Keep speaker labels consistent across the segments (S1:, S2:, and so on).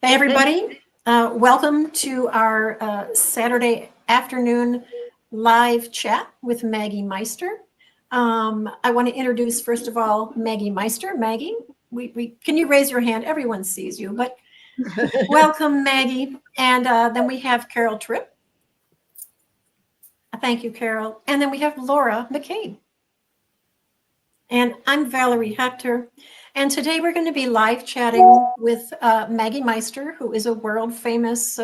S1: Hey, everybody. Welcome to our Saturday afternoon live chat with Maggie Meister. I want to introduce, first of all, Maggie Meister. Maggie, can you raise your hand? Everyone sees you, but welcome, Maggie. And then we have Carole Tripp. Thank you, Carole. And then we have Laura McCabe. And I'm Valerie Hector. And today we're going to be live chatting with Maggie Meister, who is a world famous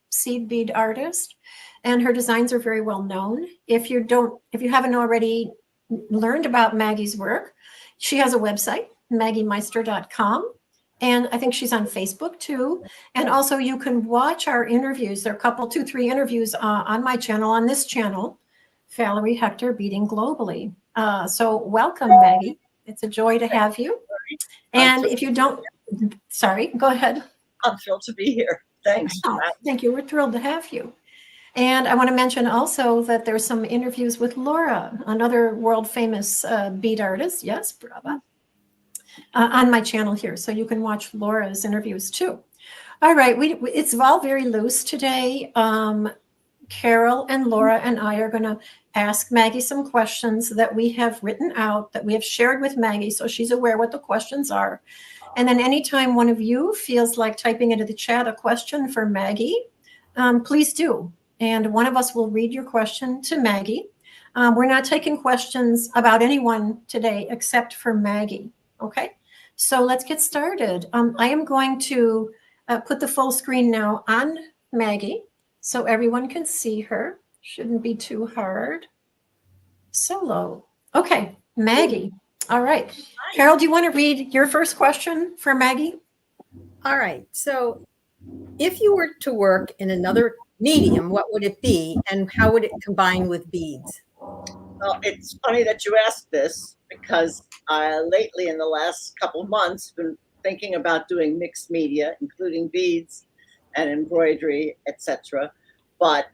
S1: seed bead artist. And her designs are very well known. If you haven't already learned about Maggie's work, she has a website, maggiemeister.com. And I think she's on Facebook too. And also you can watch our interviews. There are a couple, 2-3 interviews on my channel, on this channel, Valerie Hector Beading Globally. So welcome, Maggie. It's a joy to have you. And if you don't, sorry, go ahead.
S2: I'm thrilled to be here. Thanks.
S1: Oh, thank you. We're thrilled to have you. And I want to mention also that there's some interviews with Laura, another world famous bead artist. Yes, brava. On my channel here. So you can watch Laura's interviews too. All right. It's all very loose today. Carole and Laura and I are going to ask Maggie some questions that we have written out, that we have shared with Maggie, so she's aware what the questions are. And then anytime one of you feels like typing into the chat a question for Maggie, please do. And one of us will read your question to Maggie. We're not taking questions about anyone today except for Maggie. Okay, so let's get started. I am going to put the full screen now on Maggie, so everyone can see her. Shouldn't be too hard. Solo. Okay, Maggie. All right. Carole, do you want to read your first question for Maggie?
S3: All right. So if you were to work in another medium, what would it be and how would it combine with beads?
S2: Well, it's funny that you asked this because lately in the last couple of months, I've been thinking about doing mixed media, including beads and embroidery, etc. But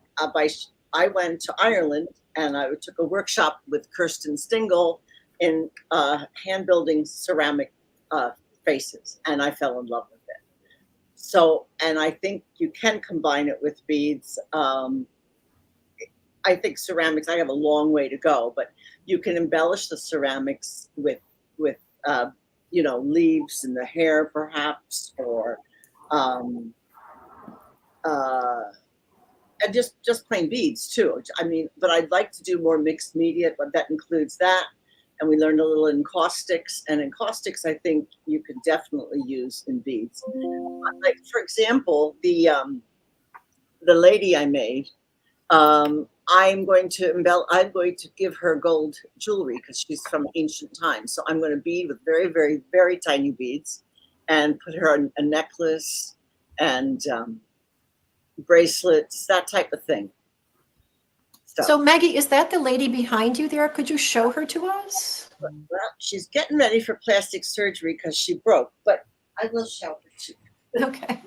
S2: I went to Ireland and I took a workshop with Kirsten Stingle in hand building ceramic faces, and I fell in love with it. So, and I think you can combine it with beads. I think ceramics, I have a long way to go, but you can embellish the ceramics with leaves in the hair perhaps, or and just plain beads too. I mean, but I'd like to do more mixed media, but that includes that. And we learned a little encaustics, and encaustics I think you could definitely use in beads. Like for example, the lady I made, I'm going to give her gold jewelry because she's from ancient times. So I'm going to bead with very, very, very tiny beads and put her on a necklace and bracelets, that type of thing.
S1: So Maggie, is that the lady behind you there? Could you show her to us?
S2: Well, she's getting ready for plastic surgery because she broke, but I will show her to you.
S1: Okay.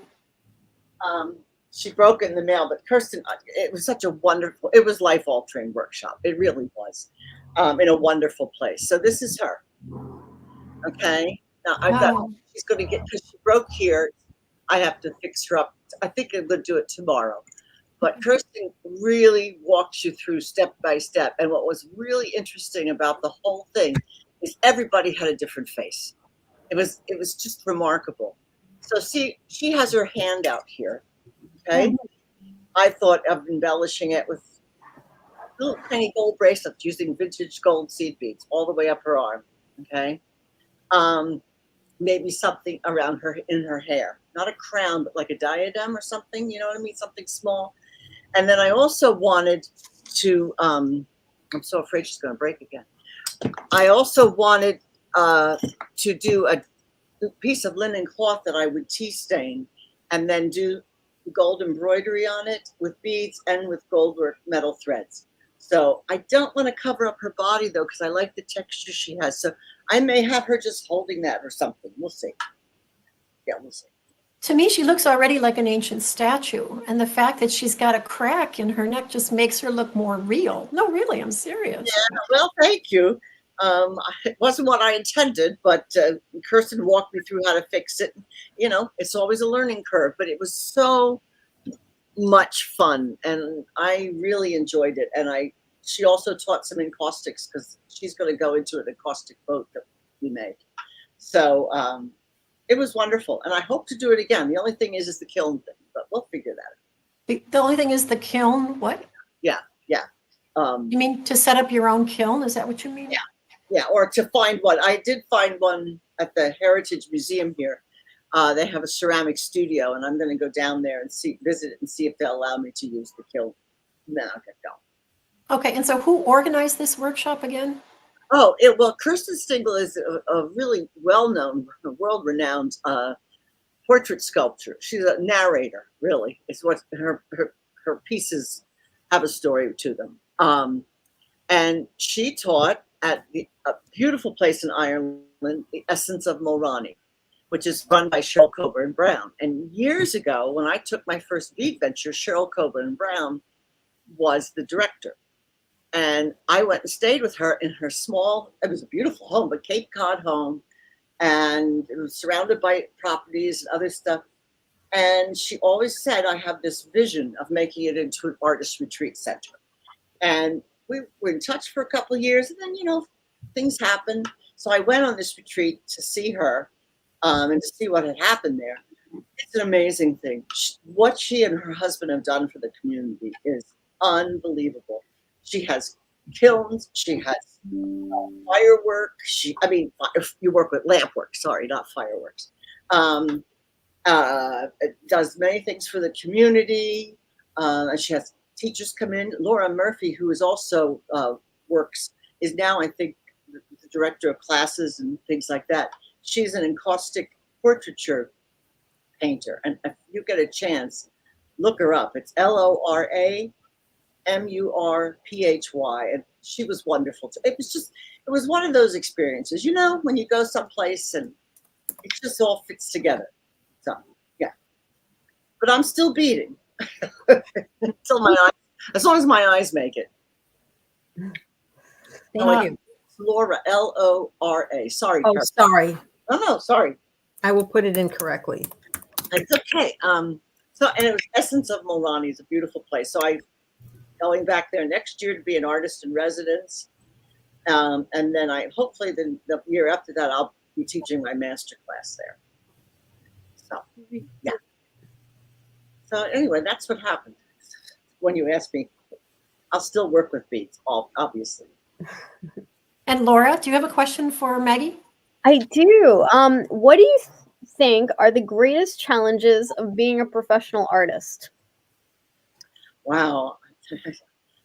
S2: She broke in the mail, but Kirsten, it was such a wonderful, it was life-altering workshop. It really was, in a wonderful place. So this is her. Okay. Now she's going to get, because she broke here, I have to fix her up. I think I'm going to do it tomorrow. But Kirsten really walks you through step by step. And what was really interesting about the whole thing is everybody had a different face. It was just remarkable. So see, she has her hand out here. Okay. I thought of embellishing it with little tiny gold bracelets using vintage gold seed beads all the way up her arm. Okay. Maybe something around her, in her hair, not a crown, but like a diadem or something, you know what I mean? Something small. And then I also wanted to, I'm so afraid she's going to break again. I also wanted to do a piece of linen cloth that I would tea stain and then do gold embroidery on it with beads and with gold work metal threads. So I don't want to cover up her body though, because I like the texture she has. So I may have her just holding that or something. We'll see. Yeah, we'll see.
S1: To me, she looks already like an ancient statue. And the fact that she's got a crack in her neck just makes her look more real. No, really, I'm serious.
S2: Yeah, well, thank you. It wasn't what I intended, but Kirsten walked me through how to fix it. You know, it's always a learning curve, but it was so much fun, and I really enjoyed it. And she also taught some encaustics because she's going to go into an encaustic boat that we made. So it was wonderful, and I hope to do it again. The only thing is the kiln thing, but we'll figure that out.
S1: The only thing is the kiln. What?
S2: Yeah.
S1: You mean to set up your own kiln? Is that what you mean?
S2: Yeah, or to find one. I did find one at the Heritage Museum here. They have a ceramic studio, and I'm going to go down there and visit it and see if they'll allow me to use the kiln. No, okay, no.
S1: Okay, and so who organized this workshop again?
S2: Oh, well, Kirsten Stingle is a really well-known, world-renowned portrait sculptor. She's a narrator, really. It's what her pieces have a story to them. And she taught at a beautiful place in Ireland, the Essence of Mulroney, which is run by Cheryl Coburn Brown. And years ago, when I took my first bead venture, Cheryl Coburn Brown was the director. And I went and stayed with her in her small, it was a beautiful home, but Cape Cod home. And it was surrounded by properties and other stuff. And she always said, I have this vision of making it into an artist retreat center. And we were in touch for a couple of years, and then, you know, things happened. So I went on this retreat to see her and to see what had happened there. It's an amazing thing. What she and her husband have done for the community is unbelievable. She has kilns. She has fireworks. You work with lamp work. Sorry, not fireworks. It does many things for the community. And she has teachers come in. Laura Murphy, who is also is now, I think, the director of classes and things like that. She's an encaustic portraiture painter. And if you get a chance, look her up. It's LoraMurphy. And she was wonderful. It was one of those experiences, you know, when you go someplace and it just all fits together. So, yeah. But I'm still beading. Until as long as my eyes make it.
S3: Thank you.
S2: Laura, Lora. Sorry.
S3: Oh,
S2: Carole.
S3: sorry.
S2: Oh, no, sorry.
S3: I will put it in correctly.
S2: It's okay. And it was Essence of Mulroney. It's a beautiful place. So I'm going back there next year to be an artist in residence. And then hopefully the year after that, I'll be teaching my master class there. So, yeah. So anyway, that's what happened. When you ask me, I'll still work with beads, obviously.
S1: And Laura, do you have a question for Maggie?
S4: I do. What do you think are the greatest challenges of being a professional artist?
S2: Wow.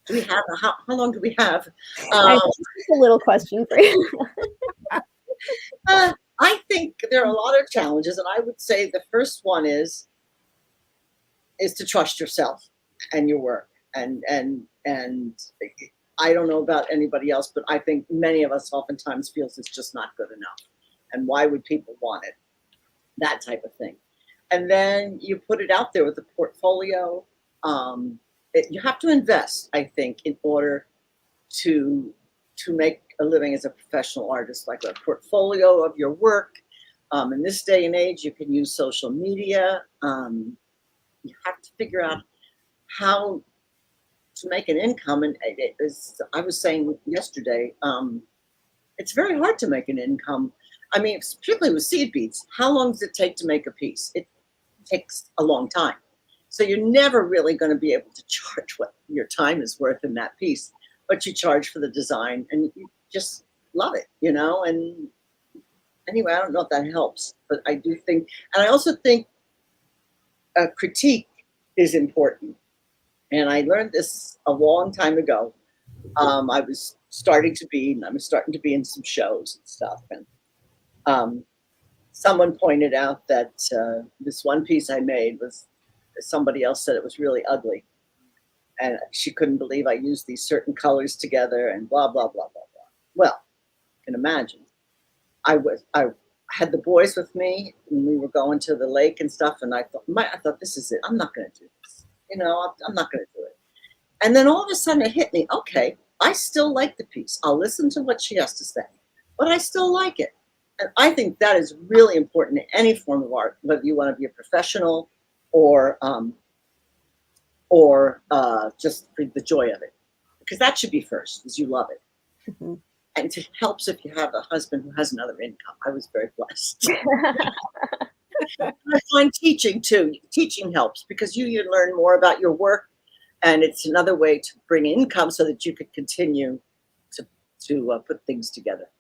S2: Do we have how long do we have?
S4: Just a little question for you.
S2: I think there are a lot of challenges, and I would say the first one is to trust yourself and your work. And I don't know about anybody else, but I think many of us oftentimes feels it's just not good enough. And why would people want it? That type of thing. And then you put it out there with a portfolio. You have to invest, I think, in order to make a living as a professional artist, like a portfolio of your work. In this day and age, you can use social media. You have to figure out how to make an income. And I was saying yesterday, it's very hard to make an income. I mean, particularly with seed beads, how long does it take to make a piece? It takes a long time. So you're never really going to be able to charge what your time is worth in that piece, but you charge for the design and you just love it, you know? And anyway, I don't know if that helps, but I do think, and I also think a critique is important. And I learned this a long time ago. I was starting to be in some shows and stuff. And someone pointed out that this one piece I made was, somebody else said it was really ugly. And she couldn't believe I used these certain colors together and blah, blah, blah, blah, blah. Well, you can imagine. I had the boys with me and we were going to the lake and stuff. And I thought, this is it. I'm not going to do this. You know, I'm not going to do it. And then all of a sudden it hit me. Okay, I still like the piece. I'll listen to what she has to say, but I still like it. And I think that is really important in any form of art, whether you want to be a professional or just for the joy of it, because that should be first, is you love it.
S4: Mhm.
S2: And it helps if you have a husband who has another income. I was very blessed. I find teaching too. Teaching helps because you learn more about your work, and it's another way to bring income so that you could continue to put things together.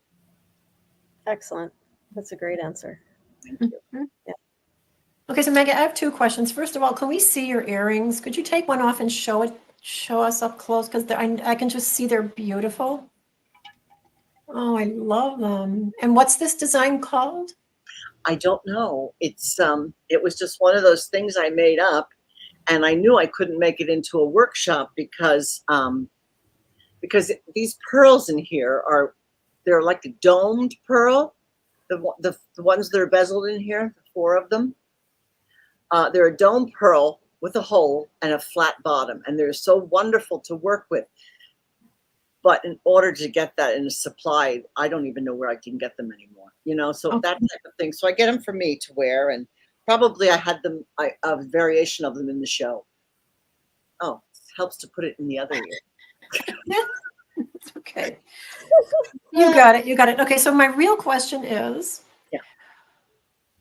S4: Excellent. That's a great answer.
S2: Thank you.
S1: Mhm. Okay, so Maggie, I have two questions. First of all, can we see your earrings? Could you take one off and show us up close? Because I can just see they're beautiful. Oh, I love them. And what's this design called?
S2: I don't know. It was just one of those things I made up, and I knew I couldn't make it into a workshop because these pearls in here they're like a domed pearl. The ones that are bezeled in here, 4 of them. They're a dome pearl with a hole and a flat bottom, and they're so wonderful to work with. But in order to get that in a supply, I don't even know where I can get them anymore. So
S1: Okay.
S2: that type of thing. So I get them for me to wear, and probably I had them a variation of them in the show. Oh, it helps to put it in the other ear.
S1: Okay. You got it. You got it. Okay, so my real question is,
S2: Yeah.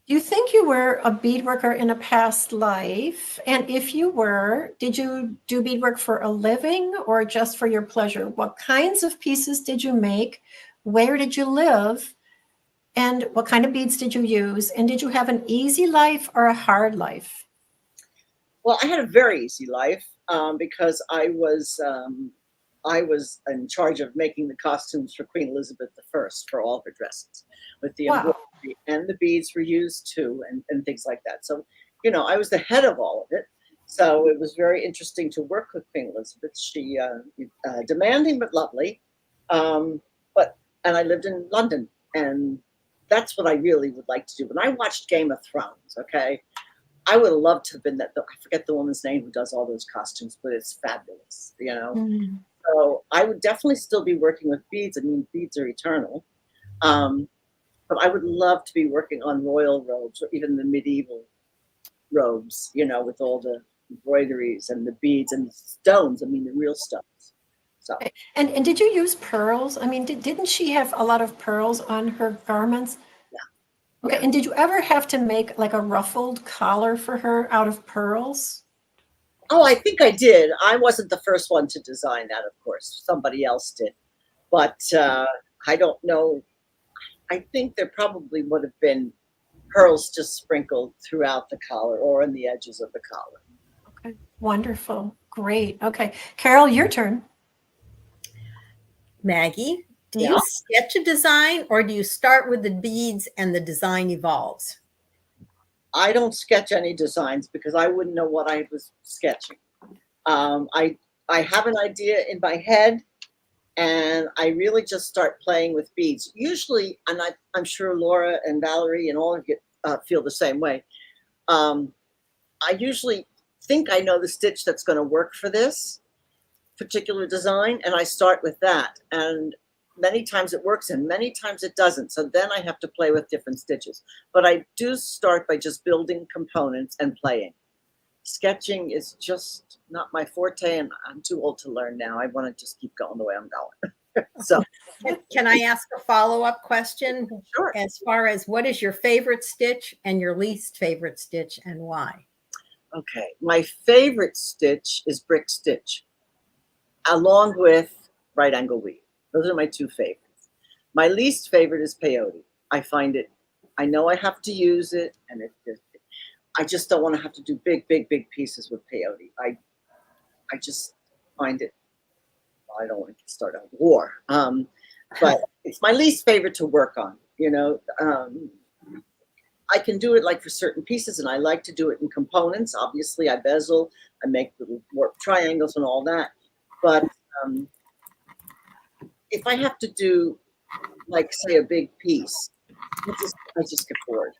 S1: do you think you were a beadworker in a past life? And if you were, did you do beadwork for a living or just for your pleasure? What kinds of pieces did you make? Where did you live? And what kind of beads did you use? And did you have an easy life or a hard life?
S2: Well, I had a very easy life because I was in charge of making the costumes for Queen Elizabeth I for all her dresses, with the
S1: Wow.
S2: embroidery, and the beads were used too, and things like that. So, I was the head of all of it. So it was very interesting to work with Queen Elizabeth. She demanding but lovely, and I lived in London, and that's what I really would like to do. When I watched Game of Thrones, okay, I would have loved to have been that. I forget the woman's name who does all those costumes, but it's fabulous,
S1: Mm.
S2: So I would definitely still be working with beads. I mean, beads are eternal. But I would love to be working on royal robes or even the medieval robes, with all the embroideries and the beads and the stones. I mean, the real stones. So
S1: And did you use pearls? I mean, didn't she have a lot of pearls on her garments?
S2: yeah.
S1: Okay,
S2: Yeah.
S1: and did you ever have to make like a ruffled collar for her out of pearls?
S2: Oh, I think I did. I wasn't the first one to design that, of course. Somebody else did. But I don't know. I think there probably would have been pearls just sprinkled throughout the collar or on the edges of the collar.
S1: Okay, wonderful. Great. Okay, Carole, your turn.
S3: Maggie, do
S2: Yeah.
S3: you sketch a design or do you start with the beads and the design evolves?
S2: I don't sketch any designs because I wouldn't know what I was sketching. I have an idea in my head, and I really just start playing with beads. Usually, and I'm sure Laura and Valerie and all of you feel the same way. I usually think I know the stitch that's going to work for this particular design, and I start with that. And many times it works and many times it doesn't. So then I have to play with different stitches. But I do start by just building components and playing. Sketching is just not my forte, and I'm too old to learn now. I want to just keep going the way I'm going. So
S3: Can I ask a follow-up question?
S2: sure.
S3: As far as what is your favorite stitch and your least favorite stitch and why?
S2: Okay. My favorite stitch is brick stitch, along with right angle weave. Those are my 2 favorites. My least favorite is peyote. I know I have to use it, and I just don't want to have to do big pieces with peyote. I just find it, I don't want to start a war. But it's my least favorite to work on, I can do it like for certain pieces, and I like to do it in components. Obviously, I bezel, I make little warp triangles and all that. But if I have to do, like, say, a big piece, I just get bored.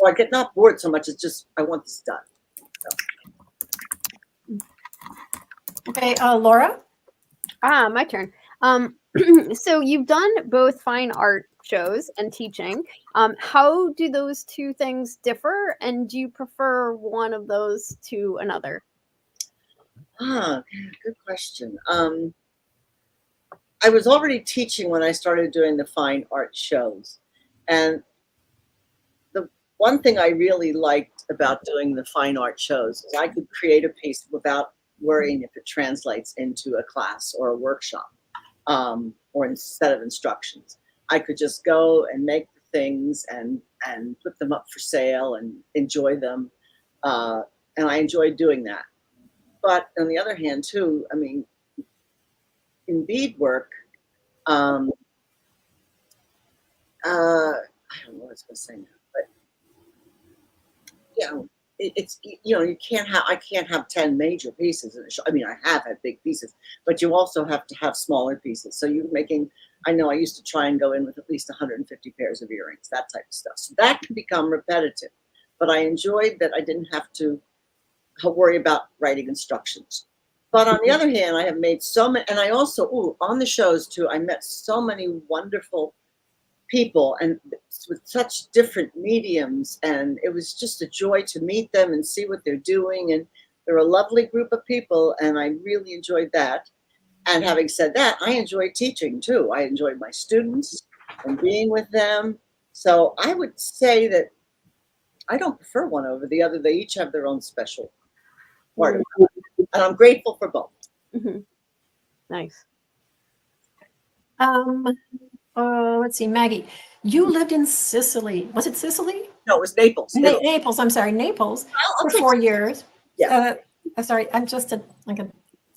S2: I get not bored so much. It's just I want this done. So.
S1: Okay, Laura?
S4: My turn. So you've done both fine art shows and teaching. How do those two things differ, and do you prefer one of those to another?
S2: Good question. I was already teaching when I started doing the fine art shows. And the one thing I really liked about doing the fine art shows is I could create a piece without worrying if it translates into a class or a workshop, or a set of instructions. I could just go and make the things and put them up for sale and enjoy them. And I enjoyed doing that. But on the other hand, too, I mean, in bead work, I don't know what I was going to say now, but it's you can't have I can't have 10 major pieces in a show. I mean, I have had big pieces, but you also have to have smaller pieces. So you're making. I know I used to try and go in with at least 150 pairs of earrings, that type of stuff. So that can become repetitive, but I enjoyed that I didn't have to worry about writing instructions. But on the other hand, I have made so many, and I also, on the shows too, I met so many wonderful people and with such different mediums. And it was just a joy to meet them and see what they're doing. And they're a lovely group of people, and I really enjoyed that. And having said that, I enjoy teaching too. I enjoyed my students and being with them. So I would say that I don't prefer one over the other. They each have their own special part of it. And I'm grateful for both.
S4: Mm-hmm. Nice.
S1: Let's see, Maggie, you lived in Sicily. Was it Sicily?
S2: No, it was Naples.
S1: Naples. I'm sorry, Naples
S2: I'll
S1: for 4 years.
S2: Yeah.
S1: Sorry, I'm just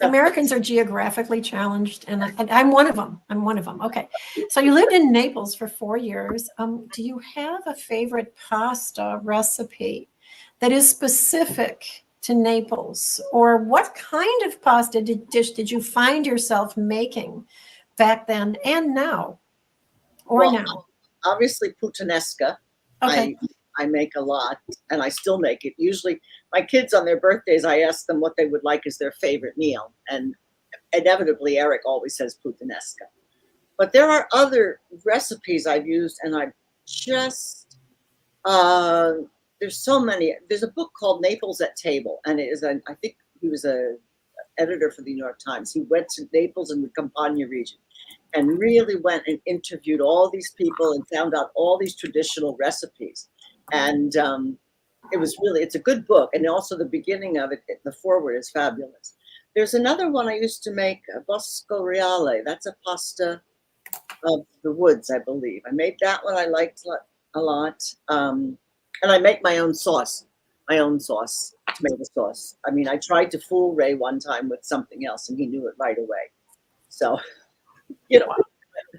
S1: Americans are geographically challenged, and I'm one of them. I'm one of them. Okay, so you lived in Naples for 4 years. Do you have a favorite pasta recipe that is specific to Naples, or what kind of pasta dish did you find yourself making back then and now, or now?
S2: Obviously, puttanesca.
S1: Okay.
S2: I make a lot, and I still make it. Usually, my kids on their birthdays, I ask them what they would like as their favorite meal, and inevitably, Eric always says puttanesca. But there are other recipes I've used, and I just there's so many. There's a book called Naples at Table, and it is I think he was a editor for the New York Times. He went to Naples and the Campania region and really went and interviewed all these people and found out all these traditional recipes. And it's a good book. And also the beginning of it, the foreword is fabulous. There's another one I used to make, Bosco Reale. That's a pasta of the woods, I believe. I made that one. I liked a lot. And I make my own sauce, tomato sauce. I mean, I tried to fool Ray one time with something else, and he knew it right away. So,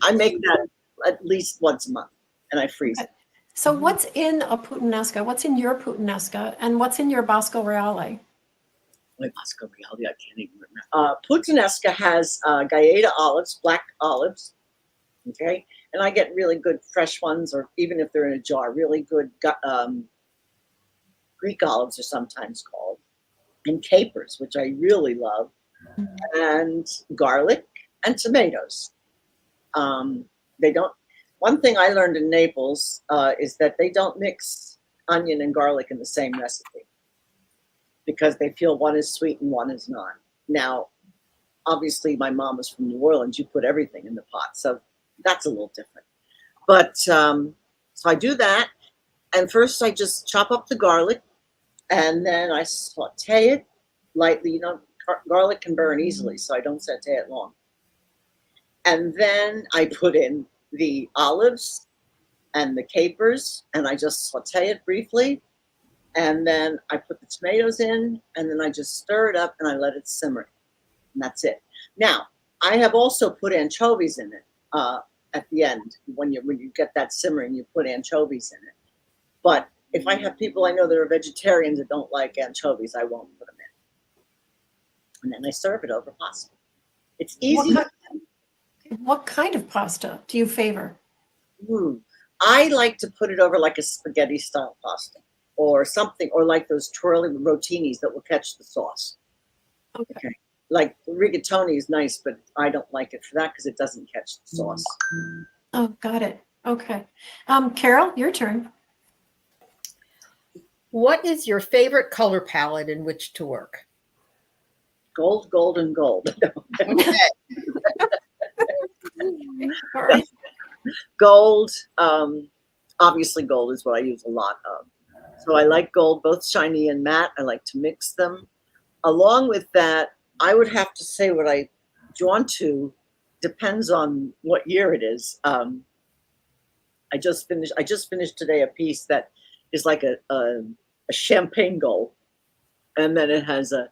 S2: I make that at least once a month, and I freeze it.
S1: So what's in a puttanesca? What's in your puttanesca, and what's in your Bosco Reale?
S2: My Bosco Reale, I can't even remember. Puttanesca has Gaeta olives, black olives, okay? And I get really good fresh ones, or even if they're in a jar, really good Greek olives are sometimes called, and capers, which I really love, and garlic and tomatoes. One thing I learned in Naples is that they don't mix onion and garlic in the same recipe because they feel one is sweet and one is not. Now, obviously, my mom was from New Orleans. You put everything in the pot, so that's a little different. But so I do that, and first I just chop up the garlic, and then I saute it lightly. Garlic can burn easily, so I don't saute it long. And then I put in the olives and the capers, and I just saute it briefly. And then I put the tomatoes in, and then I just stir it up and I let it simmer. And that's it. Now, I have also put anchovies in it at the end. When you get that simmering, you put anchovies in it. But if I have people I know that are vegetarians that don't like anchovies, I won't put them in. And then I serve it over pasta. It's easy.
S1: What kind of pasta do you favor?
S2: I like to put it over like a spaghetti style pasta or something, or like those twirling rotinis that will catch the sauce.
S1: Okay.
S2: like rigatoni is nice, but I don't like it for that because it doesn't catch the sauce.
S1: Oh, got it. Okay. Carole, your turn.
S3: What is your favorite color palette in which to work?
S2: Gold, gold, and gold.
S3: Okay.
S1: All right.
S2: Gold, obviously gold is what I use a lot of. So I like gold, both shiny and matte. I like to mix them. Along with that, I would have to say what I drawn to depends on what year it is. I just finished today a piece that is like a champagne gold, and then it has a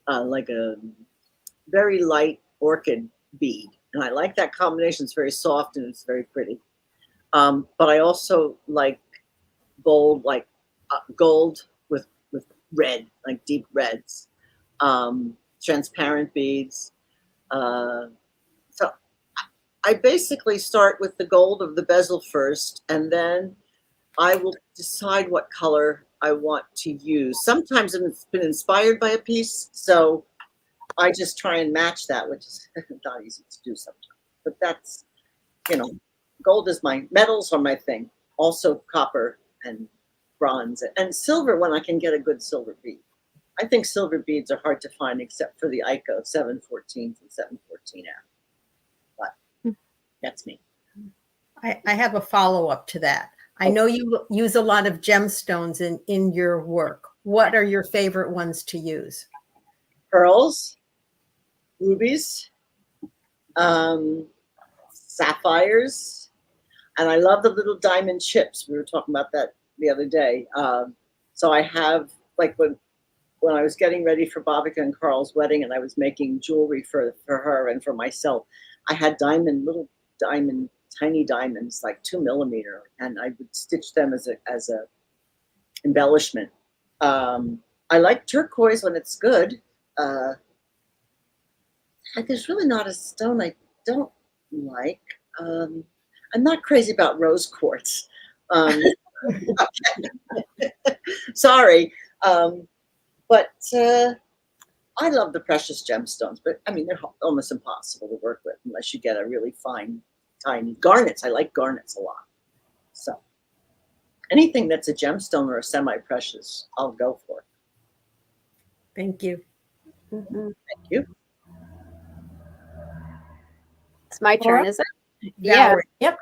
S2: like a very light orchid bead, and I like that combination. It's very soft and it's very pretty. But I also like bold, like gold with red, like deep reds, transparent beads. So I basically start with the gold of the bezel first, and then I will decide what color I want to use. Sometimes it's been inspired by a piece, so I just try and match that, which is not easy to do sometimes. But that's, gold is metals are my thing. Also copper and bronze and silver when I can get a good silver bead. I think silver beads are hard to find except for the ICO 714s and 714F. But that's me.
S3: I have a follow-up to that. I know you use a lot of gemstones in your work. What are your favorite ones to use?
S2: Pearls, rubies, sapphires, and I love the little diamond chips. We were talking about that the other day. So I have, like, when I was getting ready for Bobika and Carl's wedding and I was making jewelry for her and for myself, I had tiny diamonds, like 2 millimeter, and I would stitch them as a embellishment. I like turquoise when it's good. There's really not a stone I don't like. I'm not crazy about rose quartz. Sorry. But I love the precious gemstones, but I mean, they're almost impossible to work with unless you get a really fine, tiny garnets. I like garnets a lot. So anything that's a gemstone or a semi-precious, I'll go for.
S3: Thank you.
S4: Mhm.
S2: Thank you.
S4: It's my turn,
S1: Laura?
S4: is it? Yeah.
S3: Valerie.
S1: Yep.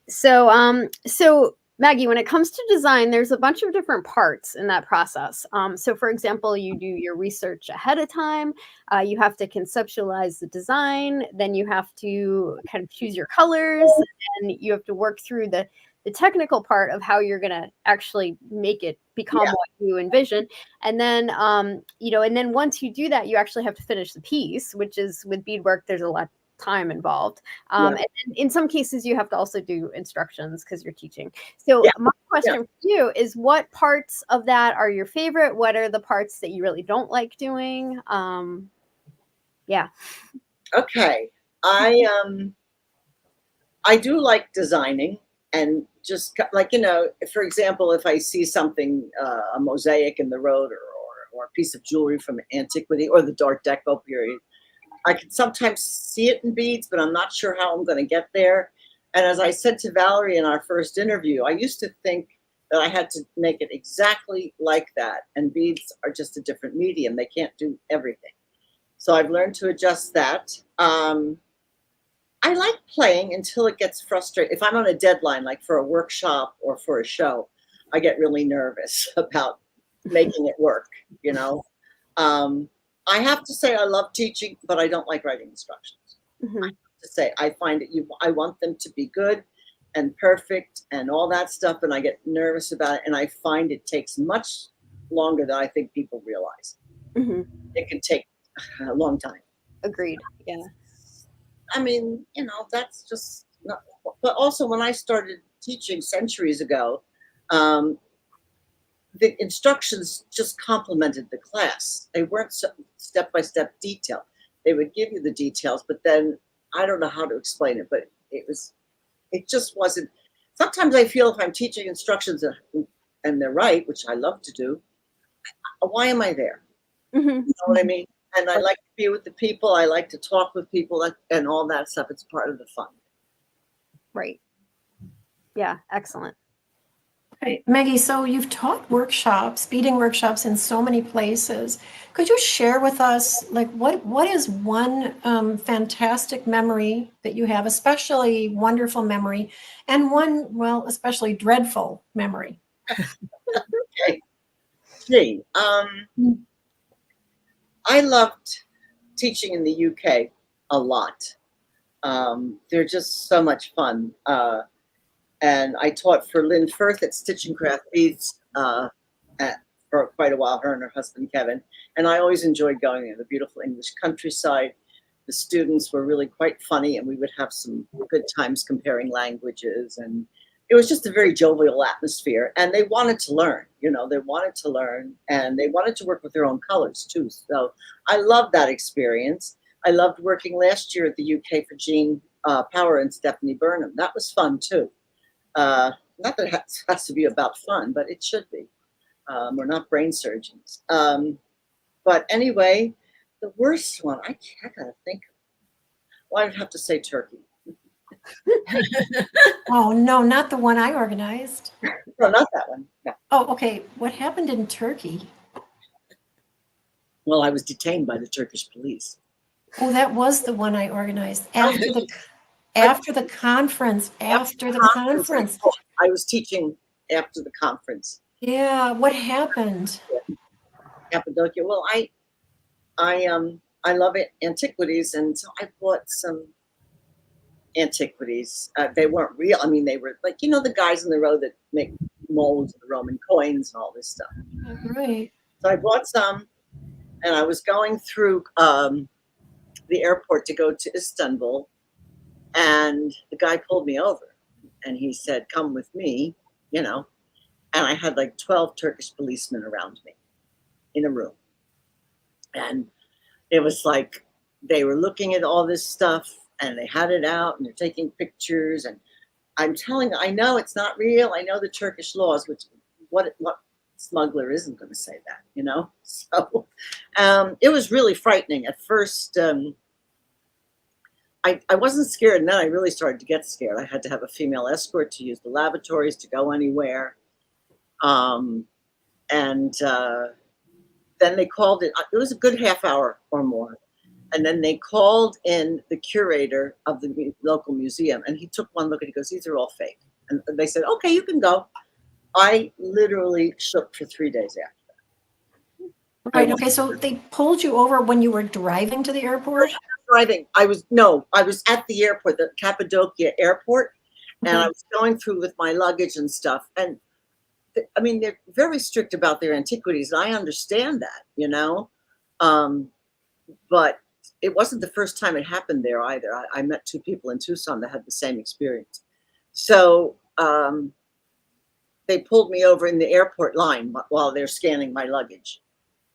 S4: So Maggie, when it comes to design, there's a bunch of different parts in that process. So for example, you do your research ahead of time. You have to conceptualize the design. Then you have to kind of choose your colors, and you have to work through the technical part of how you're going to actually make it become what you envision. And then, and then once you do that, you actually have to finish the piece, which is with beadwork, there's a lot time involved. And in some cases, you have to also do instructions because you're teaching. So my question for you is, what parts of that are your favorite? What are the parts that you really don't like doing?
S2: Okay. I do like designing, and just like, for example, if I see something, a mosaic in the road or a piece of jewelry from antiquity or the Art Deco period, I can sometimes see it in beads, but I'm not sure how I'm going to get there. And as I said to Valerie in our first interview, I used to think that I had to make it exactly like that. And beads are just a different medium. They can't do everything. So I've learned to adjust that. I like playing until it gets frustrating. If I'm on a deadline, like for a workshop or for a show, I get really nervous about making it work, I have to say I love teaching, but I don't like writing instructions.
S4: Mm-hmm.
S2: I have to say I find it. I want them to be good and perfect and all that stuff, and I get nervous about it. And I find it takes much longer than I think people realize.
S4: Mm-hmm.
S2: It can take a long time.
S4: Agreed. Yeah.
S2: I mean, that's just not. But also, when I started teaching centuries ago, the instructions just complemented the class. They weren't step-by-step detail. They would give you the details, but then I don't know how to explain it, but it just wasn't. Sometimes I feel if I'm teaching instructions and they're right, which I love to do, why am I there?
S4: Mm-hmm.
S2: You know what I mean? And I like to be with the people. I like to talk with people and all that stuff. It's part of the fun.
S4: Right. Yeah, excellent.
S1: Okay. Maggie, so you've taught workshops, beading workshops in so many places. Could you share with us, like, what is one fantastic memory that you have, especially wonderful memory, and one, well, especially dreadful memory?
S2: Okay. Gee, I loved teaching in the UK a lot. They're just so much fun. And I taught for Lynn Firth at Stitch and Craft Beads for quite a while, her and her husband, Kevin. And I always enjoyed going there, the beautiful English countryside. The students were really quite funny, and we would have some good times comparing languages. And it was just a very jovial atmosphere. And they wanted to learn, they wanted to learn, and they wanted to work with their own colors too. So I loved that experience. I loved working last year at the UK for Jean Power and Stephanie Burnham. That was fun too. Not that it has to be about fun, but it should be. We're not brain surgeons. But anyway, the worst one, I gotta think. Well, I'd have to say Turkey.
S1: Oh, no, not the one I organized.
S2: No, not that one. No.
S1: Oh, okay. What happened in Turkey?
S2: Well, I was detained by the Turkish police.
S1: Oh, that was the one I organized after the conference. After the conference.
S2: I was teaching after the conference.
S1: Yeah, what happened?
S2: Cappadocia. Well, I love antiquities, and so I bought some antiquities. They weren't real. I mean, they were like, the guys in the row that make molds of the Roman coins and all this stuff.
S1: Right.
S2: So I bought some, and I was going through the airport to go to Istanbul, and the guy pulled me over, and he said, "Come with me," and I had like 12 Turkish policemen around me in a room, and it was like they were looking at all this stuff, and they had it out, and they're taking pictures, and I know it's not real. I know the Turkish laws, which what smuggler isn't going to say that, So it was really frightening at first. I wasn't scared, and then I really started to get scared. I had to have a female escort to use the lavatories to go anywhere. Then they called it. It was a good half hour or more. And then they called in the curator of the local museum, and he took one look and he goes, "These are all fake." And they said, "Okay, you can go." I literally shook for 3 days after that.
S1: Right. Okay. So they pulled you over when you were driving to the airport?
S2: Driving. I was at the airport, the Cappadocia airport, and I was going through with my luggage and stuff. And I mean, they're very strict about their antiquities. And I understand that, but it wasn't the first time it happened there either. I met 2 people in Tucson that had the same experience. So they pulled me over in the airport line while they're scanning my luggage,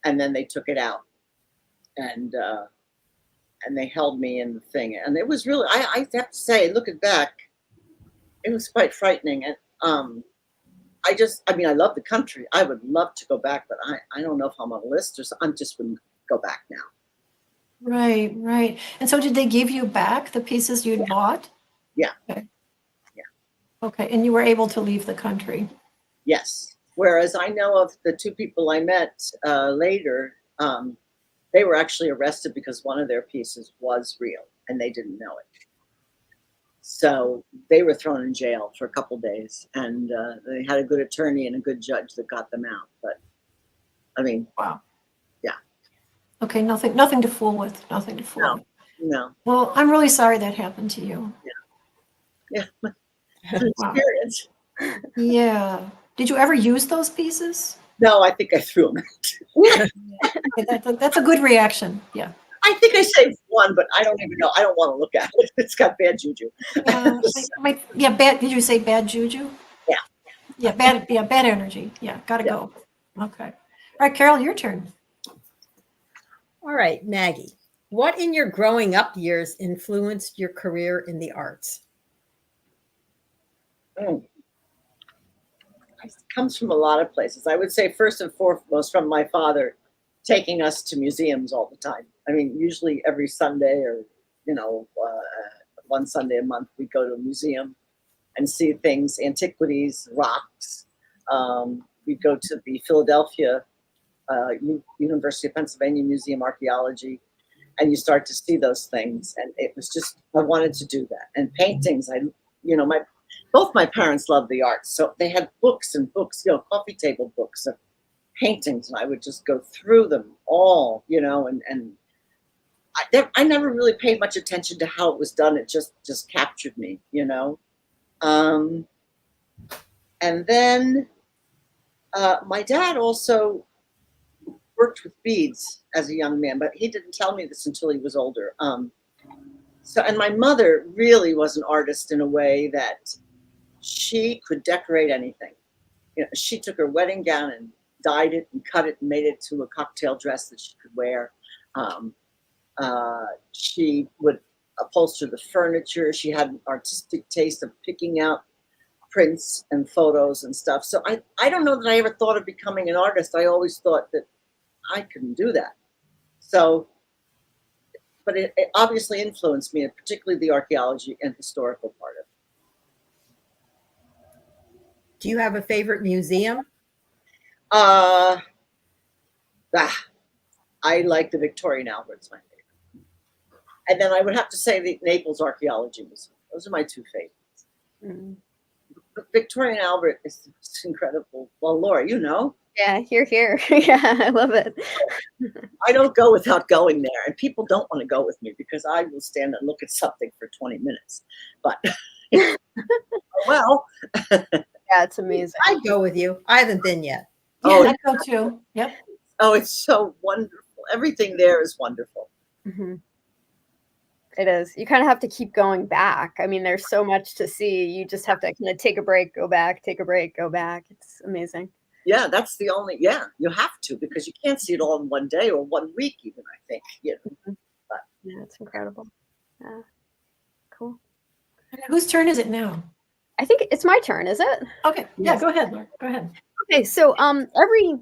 S2: and then they took it out, and they held me in the thing. And it was really, I have to say, looking back, it was quite frightening. And I love the country. I would love to go back, but I don't know if I'm on a list or I just wouldn't go back now.
S1: Right, right. And so did they give you back the pieces you'd bought?
S2: Yeah.
S1: Okay.
S2: Yeah.
S1: Okay. And you were able to leave the country?
S2: Yes. Whereas I know of the 2 people I met later, they were actually arrested because one of their pieces was real and they didn't know it. So they were thrown in jail for a couple days, and they had a good attorney and a good judge that got them out. But I mean,
S1: Wow.
S2: Yeah.
S1: Okay. Nothing to fool with. Nothing to fool with.
S2: No.
S1: Well, I'm really sorry that happened to you.
S2: Yeah. It's an experience.
S1: Yeah. Did you ever use those pieces?
S2: No, I think I threw them out.
S1: Okay, that's a good reaction. Yeah.
S2: I think I saved one, but I don't even know. I don't want to look at it. It's got bad juju.
S1: Bad. Did you say bad juju?
S2: Yeah.
S1: Yeah, bad energy. Yeah, gotta go. Okay. All right, Carole, your turn.
S3: All right, Maggie, what in your growing up years influenced your career in the arts?
S2: It comes from a lot of places. I would say first and foremost from my father taking us to museums all the time. I mean, usually every Sunday or, one Sunday a month, we go to a museum and see things, antiquities, rocks. We go to the Philadelphia University of Pennsylvania Museum Archaeology, and you start to see those things. And it was just, I wanted to do that. And paintings, both my parents loved the arts, so they had books and books, coffee table books of paintings, and I would just go through them all, and I never really paid much attention to how it was done. It just captured me, And then my dad also worked with beads as a young man, but he didn't tell me this until he was older. And my mother really was an artist in a way that she could decorate anything. She took her wedding gown and dyed it and cut it and made it to a cocktail dress that she could wear. She would upholster the furniture. She had an artistic taste of picking out prints and photos and stuff. So I don't know that I ever thought of becoming an artist. I always thought that I couldn't do that. So, but it obviously influenced me, and particularly the archaeology and historical part of it.
S3: Do you have a favorite museum?
S2: I like the Victoria and Albert's my favorite. And then I would have to say the Naples Archaeology Museum. Those are my two favorites.
S4: Mm.
S2: But Victoria and Albert is incredible. Well, Laura,
S4: Yeah, here. Yeah, I love it.
S2: I don't go without going there, and people don't want to go with me because I will stand and look at something for 20 minutes. But, well.
S4: Yeah, it's amazing.
S3: I'd go with you. I haven't been yet.
S2: Oh,
S1: I'd go too. Yep.
S2: Oh, it's so wonderful. Everything there is wonderful.
S4: Mm-hmm. It is. You kind of have to keep going back. I mean, there's so much to see. You just have to kind of take a break, go back, take a break, go back. It's amazing.
S2: Yeah, that's the only, you have to, because you can't see it all in one day or 1 week even, I think.
S4: Mm-hmm.
S2: But,
S4: yeah, it's incredible. Yeah. Cool.
S1: Whose turn is it now?
S4: I think it's my turn, is it?
S1: Okay. Yeah,
S3: Yes.
S1: go ahead, Laura. Go ahead.
S4: Okay, so every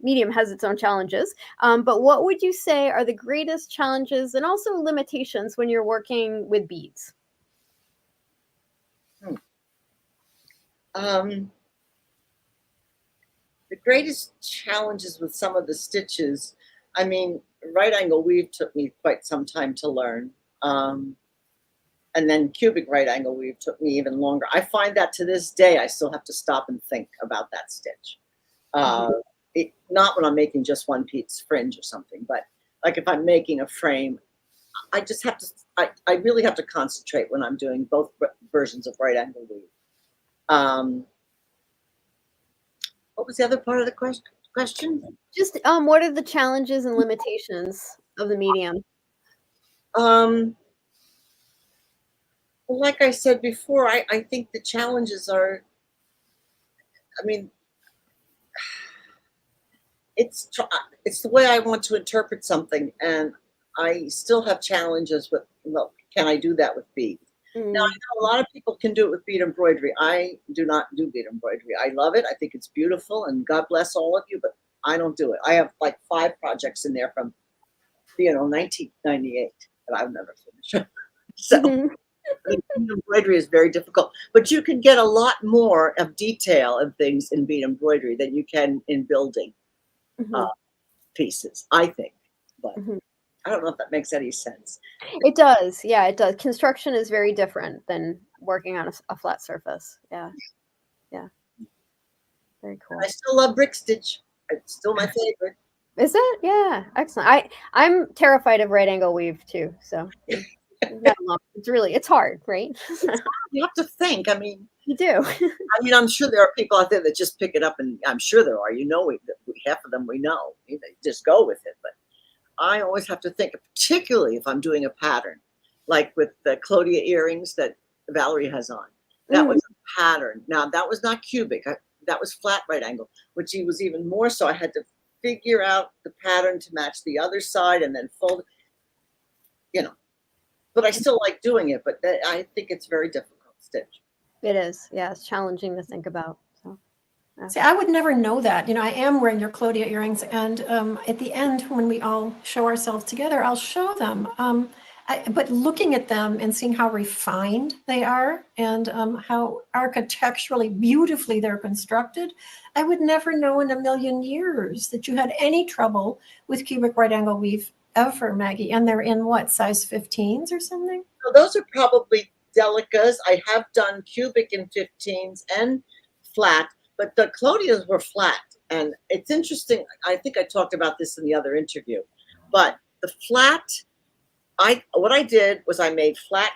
S4: medium has its own challenges, but what would you say are the greatest challenges and also limitations when you're working with beads?
S2: The greatest challenges with some of the stitches, I mean, right angle weave took me quite some time to learn. And then cubic right angle weave took me even longer. I find that to this day, I still have to stop and think about that stitch. Not when I'm making just one piece fringe or something, but like if I'm making a frame, I just have to, I really have to concentrate when I'm doing both versions of right angle weave. What was the other part of the question?
S4: Just what are the challenges and limitations of the medium?
S2: Well, like I said before, I think the challenges are, I mean, it's the way I want to interpret something, and I still have challenges with, well, can I do that with bead? Now, I know a lot of people can do it with bead embroidery. I do not do bead embroidery. I love it. I think it's beautiful, and God bless all of you, but I don't do it. I have like 5 projects in there from, 1998 that I've never finished. So bead embroidery is very difficult, but you can get a lot more of detail and things in bead embroidery than you can in building pieces, I think. But I don't know if that makes any sense.
S4: It does. Yeah, it does. Construction is very different than working on a flat surface. Yeah. Yeah. Very cool.
S2: I still love brick stitch. It's still my favorite.
S4: Is it? Yeah. Excellent. I'm terrified of right angle weave too. So it's hard, right?
S2: You have to think. I mean,
S4: You do.
S2: I'm sure there are people out there that just pick it up, and I'm sure there are. Half of them we know. They just go with it. But I always have to think, particularly if I'm doing a pattern, like with the Clodia earrings that Valerie has on. That was a pattern. Now, that was not cubic. That was flat right angle, which was even more so. I had to figure out the pattern to match the other side and then fold it. But I still like doing it, but I think it's very difficult stitch.
S4: It is. Yeah, it's challenging to think about. So
S1: See, I would never know that. I am wearing your Claudia earrings, and at the end, when we all show ourselves together, I'll show them. But looking at them and seeing how refined they are and how architecturally beautifully they're constructed, I would never know in a million years that you had any trouble with cubic right angle weave ever, Maggie. And they're in what, size 15s or something?
S2: So those are probably delicas. I have done cubic in 15s and flat, but the Claudias were flat. And it's interesting. I think I talked about this in the other interview, but the flat, what I did was I made flat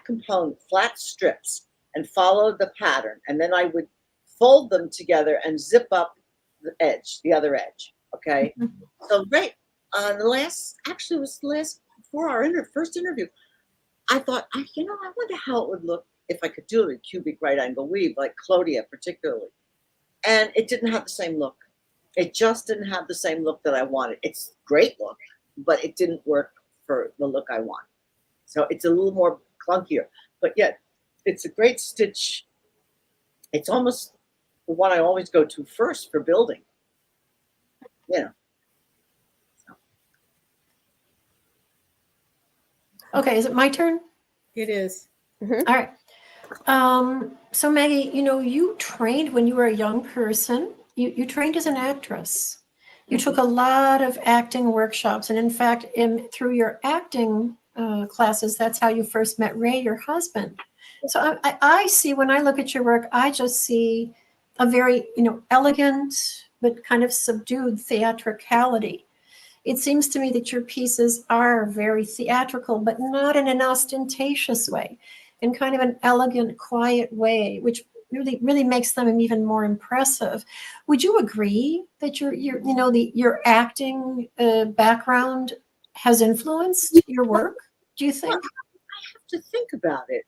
S2: strips and followed the pattern. And then I would fold them together and zip up the other edge. Okay. So right on actually it was the last, before our first interview, I thought, I wonder how it would look if I could do it in cubic right angle weave, like Claudia particularly. And it didn't have the same look. It just didn't have the same look that I wanted. It's great look, but it didn't work for the look I want. So it's a little more clunkier, but yet it's a great stitch. It's almost the one I always go to first for building.
S1: Okay, is it my turn?
S3: It is.
S1: All right. So Maggie, you trained when you were a young person. You trained as an actress. You took a lot of acting workshops, and in fact, through your acting classes, that's how you first met Ray, your husband. So I see, when I look at your work, I just see a very elegant but kind of subdued theatricality. It seems to me that your pieces are very theatrical, but not in an ostentatious way, in kind of an elegant, quiet way, which really, really makes them even more impressive. Would you agree that your acting background has influenced your work? Do you think?
S2: Well, I have to think about it.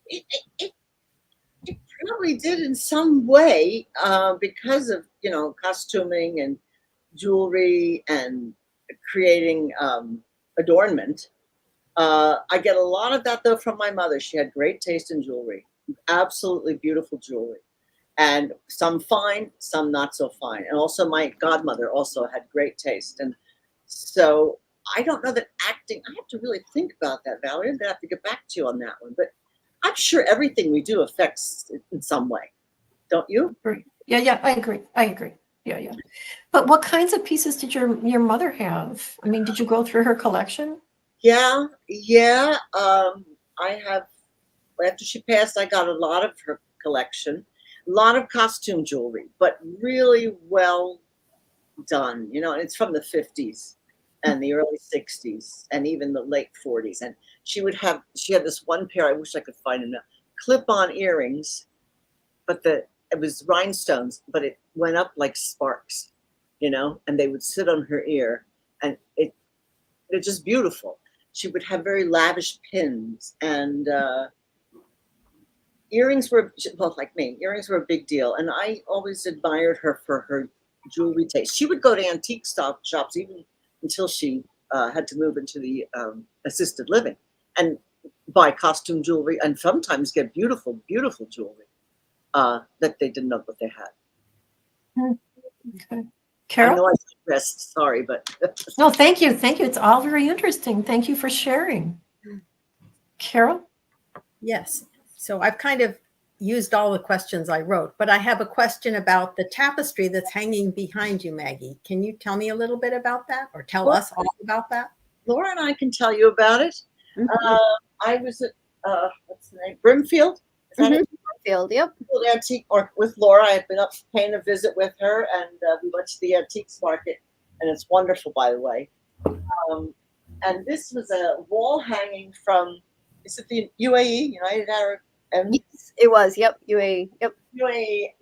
S2: It probably did in some way because of costuming and jewelry and creating adornment. I get a lot of that though from my mother. She had great taste in jewelry, absolutely beautiful jewelry, and some fine, some not so fine. And also my godmother also had great taste. And so I don't know that acting, I have to really think about that, Valerie. I'm gonna have to get back to you on that one. But I'm sure everything we do affects it in some way. Don't you?
S1: Yeah, I agree. Yeah. But what kinds of pieces did your mother have? I mean, did you go through her collection?
S2: Yeah. I have, after she passed, I got a lot of her collection, a lot of costume jewelry, but really well done. And it's from the 50s and the early 60s and even the late 40s. And she had this one pair, I wish I could find it now, clip-on earrings, but it was rhinestones, but it went up like sparks, and they would sit on her ear, and they're just beautiful. She would have very lavish pins, and earrings were, well, like me, earrings were a big deal. And I always admired her for her jewelry taste. She would go to antique shops even until she had to move into the assisted living and buy costume jewelry and sometimes get beautiful, beautiful jewelry that they didn't know what they had.
S1: Okay. Carole?
S2: I know I digressed, sorry, but.
S1: No, thank you. It's all very interesting. Thank you for sharing. Carole?
S3: Yes. So I've kind of used all the questions I wrote, but I have a question about the tapestry that's hanging behind you, Maggie. Can you tell me a little bit about that, or tell us all about that?
S2: Laura and I can tell you about it. I was at, what's the name? Brimfield? Is that it?
S4: Field, yep.
S2: Antique, or with Laura. I've been up paying a visit with her, and we went to the antiques market, and it's wonderful, by the way. And this was a wall hanging from, is it the UAE, United Arab Emirates?
S4: Yes, it was. Yep. UAE. Yep.
S2: UAE.